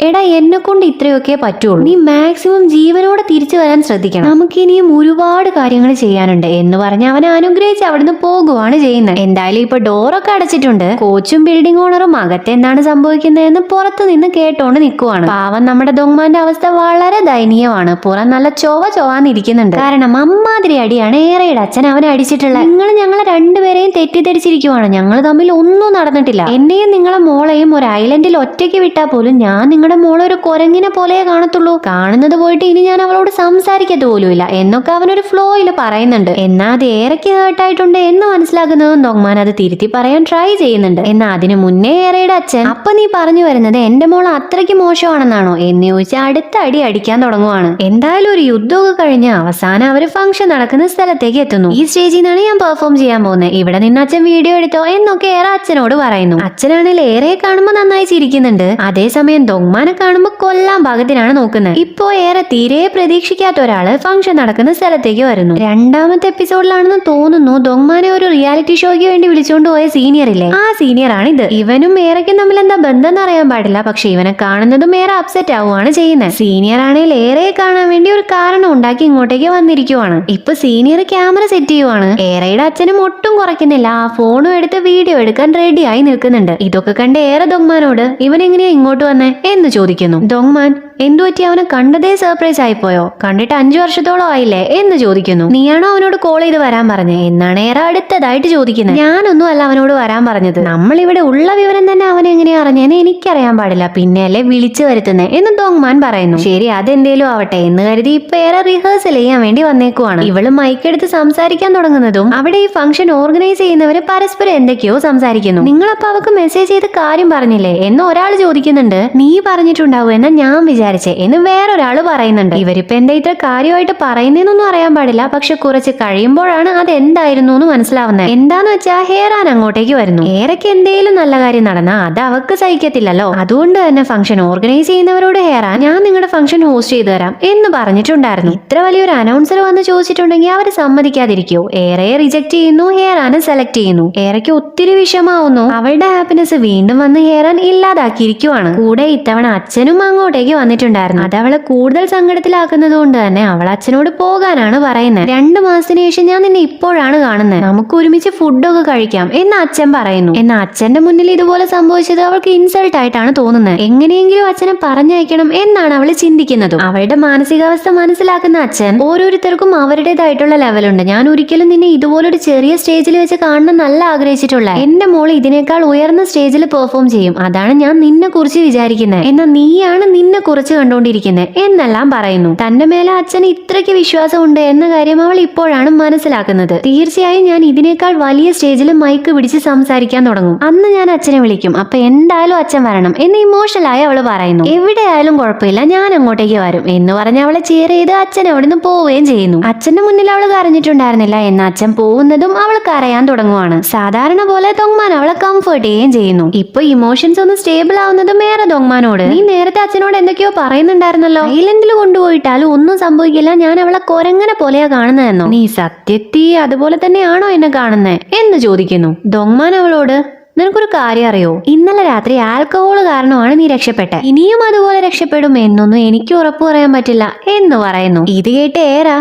എടാ എന്നെ കൊണ്ട് ഇത്രയൊക്കെ പറ്റുള്ളൂ, നീ മാക്സിമം ജീവനോടെ തിരിച്ചു വരാൻ ശ്രദ്ധിക്കണം, നമുക്കിനിയും ഒരുപാട് കാര്യങ്ങൾ ചെയ്യാനുണ്ട് എന്ന് പറഞ്ഞ് അവനെ അനുഗ്രഹിച്ച് അവിടുന്ന് പോകുവാണ് ചെയ്യുന്നത്. എന്തായാലും ഇപ്പൊ ഡോറൊക്കെ അടച്ചിട്ടുണ്ട്. കോച്ചും ബിൽഡിംഗ് ഓണറും അകത്ത് എന്താണ് സംഭവിക്കുന്നതെന്ന് പുറത്തു നിന്ന് കേട്ടോണ്ട് നിൽക്കുവാണ്. പാവം നമ്മുടെ ദോങ്മാന്റെ അവസ്ഥ വളരെ ദയനീയമാണ്. പുറം നല്ല ചോവാന്നിരിക്കുന്നുണ്ട്. കാരണം അമ്മാതിരി അടിയാണ് ഏറയുടെ അച്ഛൻ അവനെ അടിച്ചിട്ടുള്ളത്. നിങ്ങൾ ഞങ്ങളെ രണ്ടുപേരെയും തെറ്റിദ്ധരിച്ചിരിക്കുവാണ്, ഞങ്ങൾ തമ്മിൽ ഒന്നും നടന്നിട്ടില്ല, എന്നെയും നിങ്ങളെ മോളെയും ഒരു ഐലൻഡിൽ ഒറ്റയ്ക്ക് വിട്ടാൽ പോലും ഞാൻ നിങ്ങളുടെ മോളെ ഒരു കുരങ്ങിനെ പോലെ കാണത്തുള്ളൂ, കാണുന്നത് പോയിട്ട് ഇനി ഞാൻ അവളോട് സംസാരിക്കത്ത് പോലുമില്ല എന്നൊക്കെ അവനൊരു ഫ്ലോയിൽ പറയുന്നുണ്ട്. എന്നാൽ അത് ഏറെക്ക് ഹേർട്ടായിട്ടുണ്ട് എന്ന് മനസ്സിലാക്കുന്നതും ദോങ്മാൻ അത് തിരുത്തി പറയാൻ ട്രൈ ചെയ്യുന്നുണ്ട്. എന്നാൽ അതിന് മുന്നേ ഏറയുടെ അച്ഛൻ, അപ്പൊ നീ പറഞ്ഞു വരുന്നത് എന്റെ മോൾ അത്രയ്ക്ക് മോശമാണെന്നാണോ എന്ന് ചോദിച്ചാൽ അടുത്ത അടി അടിക്കാൻ തുടങ്ങുവാണ്. എന്തായാലും ഒരു യുദ്ധമൊക്കെ കഴിഞ്ഞ് അവസാനം അവര് ഫംഗ്ഷൻ നടക്കുന്ന സ്ഥലത്തേക്ക് എത്തുന്നു. ഈ സ്റ്റേജിൽ നിന്നാണ് ഞാൻ പെർഫോം ചെയ്യാൻ പോകുന്നത്, ഇവിടെ നിന്ന് അച്ഛൻ വീഡിയോ എടുത്തോ എന്നൊക്കെ ഏറെ അച്ഛനോട് പറയുന്നു. അച്ഛനാണെങ്കിൽ ഏറയെ കാണുമ്പോൾ നന്നായി ചിരിക്കുന്നുണ്ട്. അതേസമയം ദോങ്മാനെ കാണുമ്പോൾ കൊല്ലാൻ ഭാഗത്തിനാണ് നോക്കുന്നത്. ഇപ്പോ ഏറെ തീരെ പ്രതീക്ഷിക്കാത്ത ഒരാള് ഫംഗ്ഷൻ നടക്കുന്ന സ്ഥലത്തേക്ക് വരുന്നു. 2ാമത്തെ എപ്പിസോഡിലാണെന്ന് തോന്നുന്നു ദോങ്മാനെ ഒരു റിയാലിറ്റി ഷോയ്ക്ക് വേണ്ടി വിളിച്ചുകൊണ്ട് പോയ സീനിയർ ഇല്ലേ, ആ സീനിയർ ആണ് ഇത്. ഇവനും ഏറയ്ക്കും തമ്മിൽ എന്താ ബന്ധം എന്ന് അറിയാൻ പാടില്ല, പക്ഷെ ഇവനെ കാണുന്നതും ഏറെ അപ്സെറ്റ് ആവുകയാണ് ചെയ്യുന്നത്. സീനിയർ ആണെങ്കിൽ ഏറയെ കാണാൻ വേണ്ടി ഒരു കാരണം ഉണ്ടാക്കി ഇങ്ങോട്ടേക്ക് വന്നിരിക്കുവാണ്. ഇപ്പൊ സീനിയർ ക്യാമറ സെറ്റ് ചെയ്യുവാണ്. ഏറയുടെ അച്ഛനും ഒട്ടും കുറയ്ക്കുന്നില്ല, ആ ഫോണും എടുത്ത് വീഡിയോ എടുക്കാൻ റെഡിയായി നിൽക്കുന്നുണ്ട്. ഇതൊക്കെ കണ്ട് ഏറെ ദോങ്മാനോട്, ഇവൻ എങ്ങനെയാ ഇങ്ങോട്ട് വന്നേ എന്ന് ചോദിക്കുന്നു. ദോങ്മാൻ എന്തു പറ്റി, അവനെ കണ്ടതേ സർപ്രൈസ് ആയിപ്പോയോ, കണ്ടിട്ട് 5 വർഷത്തോളം ആയില്ലേ എന്ന് ചോദിക്കുന്നു. നീയാണോ അവനോട് കോൾ ചെയ്ത് വരാൻ പറഞ്ഞേ എന്നാണ് ഏറെ അടുത്തതായിട്ട് ചോദിക്കുന്നത്. ഞാനൊന്നും അല്ല അവനോട് വരാൻ പറഞ്ഞത്, നമ്മളിവിടെ ഉള്ള വിവരം തന്നെ അവൻ എങ്ങനെയാ അറിഞ്ഞെന്ന് എനിക്കറിയാൻ പാടില്ല, പിന്നെ അല്ലേ വിളിച്ചു വരുത്തുന്നേ എന്ന് ദോങ്മാൻ പറയുന്നു. ശരി അതെന്തേലും ആവട്ടെ എന്ന് കരുതി ഇപ്പൊ ഏറെ റിഹേഴ്സൽ ചെയ്യാൻ വേണ്ടി വന്നേക്കുവാണ്. ഇവള് മൈക്കെടുത്ത് സംസാരിക്കാൻ തുടങ്ങുന്നതും അവിടെ ഈ ഫംഗ്ഷൻ ഓർഗനൈസ് ചെയ്യുന്നവര് പരസ്പരം എന്തൊക്കെയോ സംസാരിക്കുന്നു. നിങ്ങളപ്പോ അവക്ക് മെസ്സേജ് ചെയ്ത് കാര്യം പറഞ്ഞില്ലേ എന്ന് ഒരാൾ ചോദിക്കുന്നുണ്ട്. നീ പറഞ്ഞിട്ടുണ്ടാവും എന്നാ ഞാൻ വിചാരിച്ചേ എന്ന് വേറൊരാള് പറയുന്നുണ്ട്. ഇവരിപ്പോ എന്താ ഇത്ര കാര്യമായിട്ട് പറയുന്നതെന്നൊന്നും അറിയാൻ പാടില്ല, പക്ഷെ കുറച്ച് കഴിയുമ്പോഴാണ് അത് എന്തായിരുന്നു എന്ന് മനസ്സിലാവുന്നത്. എന്താന്ന് വെച്ചാൽ ഹേറാൻ അങ്ങോട്ടേക്ക് വരുന്നു. ഏറയ്ക്ക് എന്തേലും നല്ല കാര്യം നടന്നാ അത് അവക്ക് സഹിക്കത്തില്ലല്ലോ, അതുകൊണ്ട് തന്നെ ഫംഗ്ഷൻ ഓർഗനൈസ് ചെയ്യുന്നവരോട് ഹേറാൻ ഞാൻ നിങ്ങളുടെ ഫംഗ്ഷൻ ഹോസ്റ്റ് ചെയ്തു തരാം എന്ന് പറഞ്ഞിട്ടുണ്ടായിരുന്നു. ഇത്ര വലിയൊരു അനൗൺസർ വന്ന് ചോദിച്ചിട്ടുണ്ടെങ്കിൽ അവര് സമ്മതിക്കാതിരിക്കോ. ഏറയെ റിജക്ട് ചെയ്യുന്നു, ഹേറാനെ സെലക്ട് ചെയ്യുന്നു. ഏറയ്ക്ക് ഒത്തിരി വിഷമാവുന്നു. അവളുടെ ഹാപ്പിനെസ് വീണ്ടും വന്ന് ഹേറാൻ ഇല്ലാതാക്കിയിരിക്കുവാണ്. കൂടെ ഇത്തവണ അച്ഛനും അങ്ങോട്ടേക്ക് വന്നിട്ടുണ്ടായിരുന്നു. അത് അവളെ കൂടുതൽ സങ്കടത്തിലാക്കുന്നത് കൊണ്ട് തന്നെ അവൾ അച്ഛനോട് പോകാനാണ് പറയുന്നത്. 2 മാസത്തിന് ശേഷം ഞാൻ നിന്നെ ഇപ്പോഴാണ് കാണുന്നത്, നമുക്ക് ഒരുമിച്ച് ഫുഡൊക്കെ കഴിക്കാം എന്ന് അച്ഛൻ പറയുന്നു. എന്നാൽ അച്ഛന്റെ മുന്നിൽ ഇതുപോലെ സംഭവിച്ചത് അവൾക്ക് ഇൻസൾട്ട് ആയിട്ടാണ് തോന്നുന്നത്. എങ്ങനെയെങ്കിലും അച്ഛനെ പറഞ്ഞയക്കണം എന്നാണ് അവൾ ചിന്തിക്കുന്നത്. അവളുടെ മാനസികാവസ്ഥ മനസ്സിലാക്കുന്ന അച്ഛൻ, ഓരോരുത്തർക്കും അവരുടേതായിട്ടുള്ള ലെവലുണ്ട്, ഞാൻ ഒരിക്കലും നിന്നെ ഇതുപോലൊരു ചെറിയ സ്റ്റേജിൽ വെച്ച് കാണണം നല്ല ആഗ്രഹിച്ചിട്ടുള്ള, എന്റെ മോൾ ഇതിനേക്കാൾ ഉയർന്ന സ്റ്റേജിൽ പെർഫോം ചെയ്യും, അതാണ് ഞാൻ നിന്നെ കുറിച്ച് വിചാരിക്കുന്നത്, എന്നാൽ നീയാണ് നിന്നെ കുറിച്ച് കുറച്ച് കണ്ടുകൊണ്ടിരിക്കുന്നത് എന്നെല്ലാം പറയുന്നു. തന്റെ മേലെ അച്ഛന് ഇത്രയ്ക്ക് വിശ്വാസമുണ്ട് എന്ന കാര്യം അവൾ ഇപ്പോഴാണ് മനസ്സിലാക്കുന്നത്. തീർച്ചയായും ഞാൻ ഇതിനേക്കാൾ വലിയ സ്റ്റേജിൽ മൈക്ക് പിടിച്ച് സംസാരിക്കാൻ തുടങ്ങും. അന്ന് ഞാൻ അച്ഛനെ വിളിക്കും. അപ്പൊ എന്തായാലും അച്ഛൻ വരണം എന്ന് ഇമോഷണലായി അവള് പറയുന്നു. എവിടെയായാലും കുഴപ്പമില്ല, ഞാൻ അങ്ങോട്ടേക്ക് വരും എന്ന് പറഞ്ഞ് അവളെ ചെയർ ചെയ്ത് അച്ഛൻ അവിടുന്ന് പോവുകയും ചെയ്യുന്നു. അച്ഛന്റെ മുന്നിൽ അവള് കരഞ്ഞിട്ടുണ്ടായിരുന്നില്ല. എന്ന അച്ഛൻ പോകുന്നതും അവൾ കരയാൻ തുടങ്ങുവാണ്. സാധാരണ പോലെ ദൊങ്മാൻ അവളെ കംഫർട്ട് ചെയ്യുകയും ചെയ്യുന്നു. ഇപ്പൊ ഇമോഷൻസ് ഒന്ന് സ്റ്റേബിൾ ആവുന്നതും ഏറെ ദൊങ്മാനോട്, നീ നേരത്തെ അച്ഛനോട് എന്തൊക്കെയോ പറയുന്നുണ്ടായിരുന്നല്ലോ, ഐലൻഡിൽ കൊണ്ടുപോയിട്ടാലും ഒന്നും സംഭവിക്കില്ല, ഞാൻ അവളെ കൊരങ്ങനെ പോലെയാ കാണുന്നതെന്നോ, നീ സത്യത്തി അതുപോലെ തന്നെയാണോ എന്നെ കാണുന്നത് എന്ന് ചോദിക്കുന്നു. ദൊങ്മാൻ അവളോട്, നിനക്കൊരു കാര്യം അറിയോ, ഇന്നലെ രാത്രി ആൽക്കഹോൾ കാരണമാണ് നീ രക്ഷപ്പെട്ടെ, ഇനിയും അതുപോലെ രക്ഷപ്പെടും എന്നൊന്നും എനിക്ക് ഉറപ്പു പറയാൻ പറ്റില്ല എന്ന് പറയുന്നു. ഇത് കേട്ട് ഏറാ,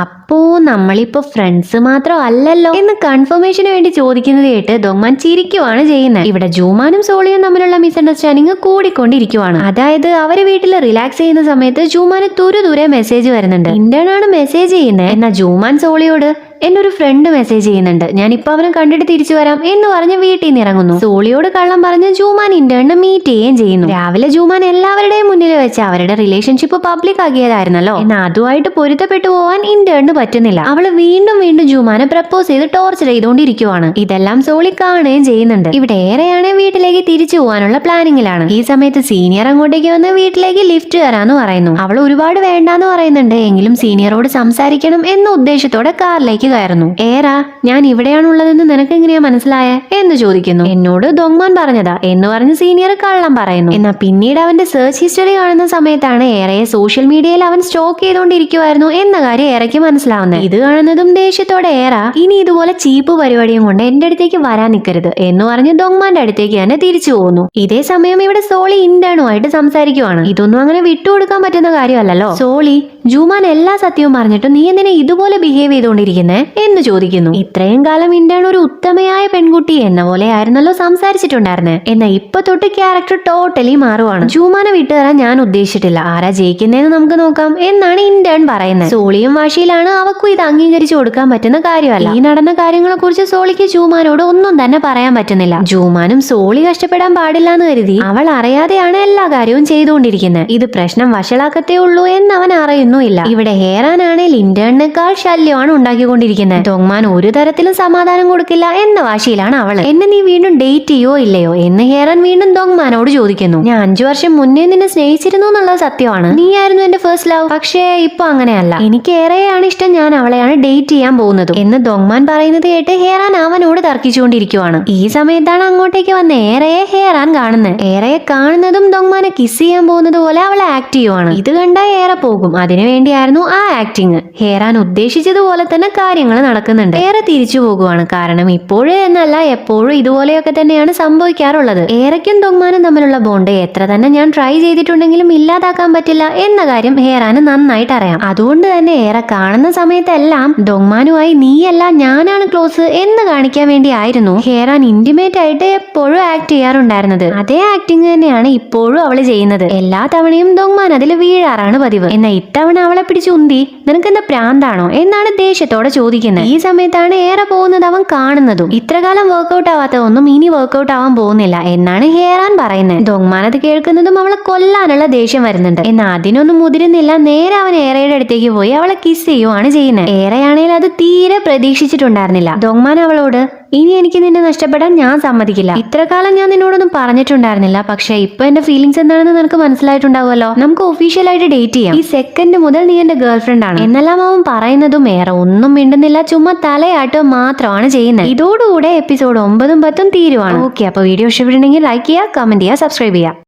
അപ്പോ നമ്മളിപ്പോ ഫ്രണ്ട്സ് മാത്രം അല്ലല്ലോ എന്ന് കൺഫർമേഷന് വേണ്ടി ചോദിക്കുന്നത് കേട്ട് ദൊങ്മാൻ ചിരിക്കുവാണ് ചെയ്യുന്നത്. ഇവിടെ ജൂമാനും സോളിയും തമ്മിലുള്ള മിസ്അണ്ടർസ്റ്റാൻഡിങ് കൂടിക്കൊണ്ടിരിക്കുവാണ്. അതായത് അവര് വീട്ടിൽ റിലാക്സ് ചെയ്യുന്ന സമയത്ത് ജൂമാന് തുരുതുരെ മെസ്സേജ് വരുന്നുണ്ട്. ഇന്റേൺ ആണ് മെസ്സേജ് ചെയ്യുന്നത്. എന്നാ ജൂമാൻ സോളിയോട്, എന്റെ ഒരു ഫ്രണ്ട് മെസ്സേജ് ചെയ്യുന്നുണ്ട്, ഞാനിപ്പോ അവനെ കണ്ടിട്ട് തിരിച്ചു വരാം എന്ന് പറഞ്ഞ് വീട്ടിൽ നിന്ന് ഇറങ്ങുന്നു. സോളിയോട് കള്ളം പറഞ്ഞ് ജൂമാൻ ഇന്റേണിനെ മീറ്റ് ചെയ്യുകയും ചെയ്യുന്നു. രാവിലെ ജൂമാൻ എല്ലാവരുടെയും മുന്നിൽ വെച്ച് അവരുടെ റിലേഷൻഷിപ്പ് പബ്ലിക് ആക്കിയതായിരുന്നല്ലോ. എന്നാൽ അതുമായിട്ട് പൊരുത്തപ്പെട്ടു പോവാൻ ഇന്റേണിന് പറ്റുന്നില്ല. അവള് വീണ്ടും വീണ്ടും ജൂമാനെ പ്രപ്പോസ് ചെയ്ത് ടോർച്ചർ ചെയ്തുകൊണ്ടിരിക്കുവാണ്. ഇതെല്ലാം സോളി കാണുകയും ചെയ്യുന്നുണ്ട്. ഇവിടെ ഏറെയാണ് വീട്ടിലേക്ക് തിരിച്ചു പോകാനുള്ള പ്ലാനിങ്ങിലാണ്. ഈ സമയത്ത് സീനിയർ അങ്ങോട്ടേക്ക് വന്ന് വീട്ടിലേക്ക് ലിഫ്റ്റ് തരാന്ന് പറയുന്നു. അവൾ ഒരുപാട് വേണ്ടാന്ന് പറയുന്നുണ്ട്. എങ്കിലും സീനിയറോട് സംസാരിക്കണം എന്ന ഉദ്ദേശത്തോടെ കാറിലേക്ക് കയറുന്നു. ഏറാ, ഞാൻ ഇവിടെയാണുള്ളതെന്ന് നിനക്ക് എങ്ങനെയാ മനസ്സിലായ എന്ന് ചോദിക്കുന്നു. എന്നോട് ദൊങ്മാൻ പറഞ്ഞതാ എന്ന് പറഞ്ഞ് സീനിയർ കള്ളം പറയുന്നു. എന്നാൽ പിന്നീട് അവന്റെ സെർച്ച് ഹിസ്റ്ററി കാണുന്ന സമയത്താണ് ഏറെയെ സോഷ്യൽ മീഡിയയിൽ അവൻ സ്റ്റോക്ക് ചെയ്തുകൊണ്ടിരിക്കുവായിരുന്നു എന്ന കാര്യം ഏറയ്ക്ക് മനസ്സിലാവുന്നത്. ഇത് കാണുന്നതും ദേഷ്യത്തോടെ ഏറാ, ഇനി ഇതുപോലെ ചീപ്പ് പരിപാടിയും കൊണ്ട് എന്റെ അടുത്തേക്ക് വരാൻ നിൽക്കരുത് എന്ന് പറഞ്ഞ് ദൊങ്മാന്റെ അടുത്തേക്ക് തന്നെ തിരിച്ചു പോകുന്നു. ഇതേ സമയം ഇവിടെ സോളി ഇന്റേണുമായിട്ട് സംസാരിക്കുവാണ്. ഇതൊന്നും അങ്ങനെ വിട്ടുകൊടുക്കാൻ പറ്റുന്ന കാര്യമല്ലല്ലോ. സോളി, ജൂമാൻ എല്ലാ സത്യവും പറഞ്ഞിട്ട് നീ എന്തിനാ ഇതുപോലെ ബിഹേവ് ചെയ്തുകൊണ്ടിരിക്കുന്നത് എന്ന് ചോദിക്കുന്നു. ഇത്രയും കാലം ഇന്റേൺ ഒരു ഉത്തമയായ പെൺകുട്ടി എന്ന പോലെ ആയിരുന്നല്ലോ സംസാരിച്ചിട്ടുണ്ടായിരുന്നത്. എന്നാൽ ഇപ്പൊ തൊട്ട് ക്യാരക്ടർ ടോട്ടലി മാറുവാണ്. ജൂമാനെ വിട്ടുതരാൻ ഞാൻ ഉദ്ദേശിച്ചിട്ടില്ല, ആരാ ജയിക്കുന്നതെന്ന് നമുക്ക് നോക്കാം എന്നാണ് ഇന്റേൺ പറയുന്നത്. സോളിയും വാശിയിലാണ്. അവക്കും ഇത് അംഗീകരിച്ചു കൊടുക്കാൻ പറ്റുന്ന കാര്യമല്ല. ഈ നടന്ന കാര്യങ്ങളെ കുറിച്ച് സോളിക്ക് ജൂമാനോട് ഒന്നും തന്നെ പറയാൻ പറ്റുന്നില്ല. ജൂമാനും സോളി കഷ്ടപ്പെടാൻ പാടില്ല എന്ന് കരുതി അവൾ അറിയാതെയാണ് എല്ലാ കാര്യവും ചെയ്തുകൊണ്ടിരിക്കുന്നത്. ഇത് പ്രശ്നം വഷളാക്കത്തേ ഉള്ളൂ എന്ന് അവൻ അറിയുന്നുമില്ല. ഇവിടെ ഹേറാനാണെങ്കിൽ ഇന്റേണിനേക്കാൾ ശല്യമാണ് ഉണ്ടാക്കിക്കൊണ്ടിരിക്കുന്നത്. ദൊങ്മാൻ ഒരു തരത്തിലും സമാധാനം കൊടുക്കില്ല എന്ന വാശിയിലാണ് അവള്. എന്നെ നീ വീണ്ടും ഡേറ്റ് ചെയ്യോ ഇല്ലയോ എന്ന് ഹേറാൻ വീണ്ടും ദൊങ്മാനോട് ചോദിക്കുന്നു. ഞാൻ 5 വർഷം മുന്നേ നിന്നെ സ്നേഹിച്ചിരുന്നു എന്നുള്ളത് സത്യമാണ്. നീയായിരുന്നു എന്റെ ഫസ്റ്റ് ലവ്. പക്ഷേ ഇപ്പൊ അങ്ങനെയല്ല. എനിക്ക് ഏറെയാണ് ഇഷ്ടം, ഞാൻ അവളെയാണ് ഡേറ്റ് ചെയ്യാൻ പോകുന്നത് എന്ന് ദൊങ്മാൻ പറയുന്നത് കേട്ട് ഹേറാൻ അവനോട് തർക്കിച്ചുകൊണ്ടിരിക്കുവാണ്. ഈ സമയത്താണ് അങ്ങോട്ടേക്ക് വന്ന ഏറെയെ ഹേറാൻ കാണുന്നത്. ഏറെയെ കാണുന്നതും ദൊങ്മാനെ കിസ് ചെയ്യാൻ പോകുന്നത് പോലെ അവൾ ആക്ട് ചെയ്യുവാണ്. ഇത് കണ്ട ഏറെ പോകും. അതിനുവേണ്ടിയായിരുന്നു ആ ആക്ടിങ്. ഹേറാൻ ഉദ്ദേശിച്ചതുപോലെ തന്നെ കാര്യങ്ങൾ നടക്കുന്നുണ്ട്. ഏറെ തിരിച്ചു പോകുവാണ്. കാരണം ഇപ്പോഴും എന്നല്ല എപ്പോഴും ഇതുപോലെയൊക്കെ തന്നെയാണ് സംഭവിക്കാറുള്ളത്. ഏറയ്ക്കും ദൊങ്മാനും തമ്മിലുള്ള ബോണ്ട് എത്ര തന്നെ ഞാൻ ട്രൈ ചെയ്തിട്ടുണ്ടെങ്കിലും ഇല്ലാതാക്കാൻ പറ്റില്ല എന്ന കാര്യം ഹേറാന് നന്നായിട്ട് അറിയാം. അതുകൊണ്ട് തന്നെ ഏറെ കാണുന്ന സമയത്തെല്ലാം ദൊങ്മാനുമായി നീയല്ല ഞാനാണ് ക്ലോസ് എന്ന് കാണിക്കാൻ വേണ്ടി ആയിരുന്നു ഹേറാൻ ഇന്റിമേറ്റ് ആയിട്ട് എപ്പോഴും ആക്ട് ചെയ്യാറുണ്ടായിരുന്നത്. അതേ ആക്ടിങ് തന്നെയാണ് ഇപ്പോഴും അവള് ചെയ്യുന്നത്. എല്ലാ തവണയും ദൊങ്മാൻ അതിൽ വീഴാറാണ് പതിവ്. എന്നാൽ ഇത്തവണ അവളെ പിടിച്ച് ഉന്തി നിനക്ക് എന്താ പ്രാന്താണോ എന്നാണ് ദേഷ്യത്തോടെ ചോദിക്കുന്നത്. ഈ സമയത്താണ് ഏറെ പോകുന്നത് അവൻ കാണുന്നതും. ഇത്രകാലം വർക്ക്ഔട്ട് ആവാത്തതൊന്നും ഇനി വർക്ക്ഔട്ട് ആവാൻ പോകുന്നില്ല എന്നാണ് ഹേറാൻ പറയുന്നത്. ദൊങ്മാൻ അത് കേൾക്കുന്നതും അവളെ കൊല്ലാനുള്ള ദേഷ്യം വരുന്നുണ്ട്. എന്നാൽ അതിനൊന്നും മുതിരുന്നില്ല. നേരെ അവൻ ഏറയുടെ അടുത്തേക്ക് പോയി അവളെ കിസ് ചെയ്യുവാണ് ചെയ്യുന്നത്. ഏറെയാണെങ്കിൽ അത് തീരെ പ്രതീക്ഷിച്ചിട്ടുണ്ടായിരുന്നില്ല. ദൊങ്മാൻ അവളോട്, ഇനി എനിക്ക് നിന്നെ നഷ്ടപ്പെടാൻ ഞാൻ സമ്മതിക്കില്ല. ഇത്ര കാലം ഞാൻ നിന്നോടൊന്നും പറഞ്ഞിട്ടുണ്ടായിരുന്നില്ല, പക്ഷെ ഇപ്പൊ എന്റെ ഫീലിംഗ്സ് എന്താണെന്ന് നിനക്ക് മനസ്സിലായിട്ടുണ്ടാവുമല്ലോ. നമുക്ക് ഒഫീഷ്യലായിട്ട് ഡേറ്റ് ചെയ്യാം. ഈ സെക്കൻഡ് മുതൽ നീ എന്റെ ഗേൾഫ്രണ്ട് ആണ് എന്നെല്ലാം അവൻ പറയുന്നതും ഏറെ ഒന്നും മിണ്ടുന്നില്ല. ചുമ്മാ തലയാട്ടോ മാത്രമാണ് ചെയ്യുന്നത്. ഇതോടുകൂടെ എപ്പിസോഡ് 9ഉം 10ഉം തീരുവാണ്. ഓക്കെ, അപ്പൊ വീഡിയോ ഇഷ്ടപ്പെട്ടിട്ടുണ്ടെങ്കിൽ ലൈക്ക് ചെയ്യുക, കമന്റ് ചെയ്യുക, സബ്സ്ക്രൈബ് ചെയ്യുക.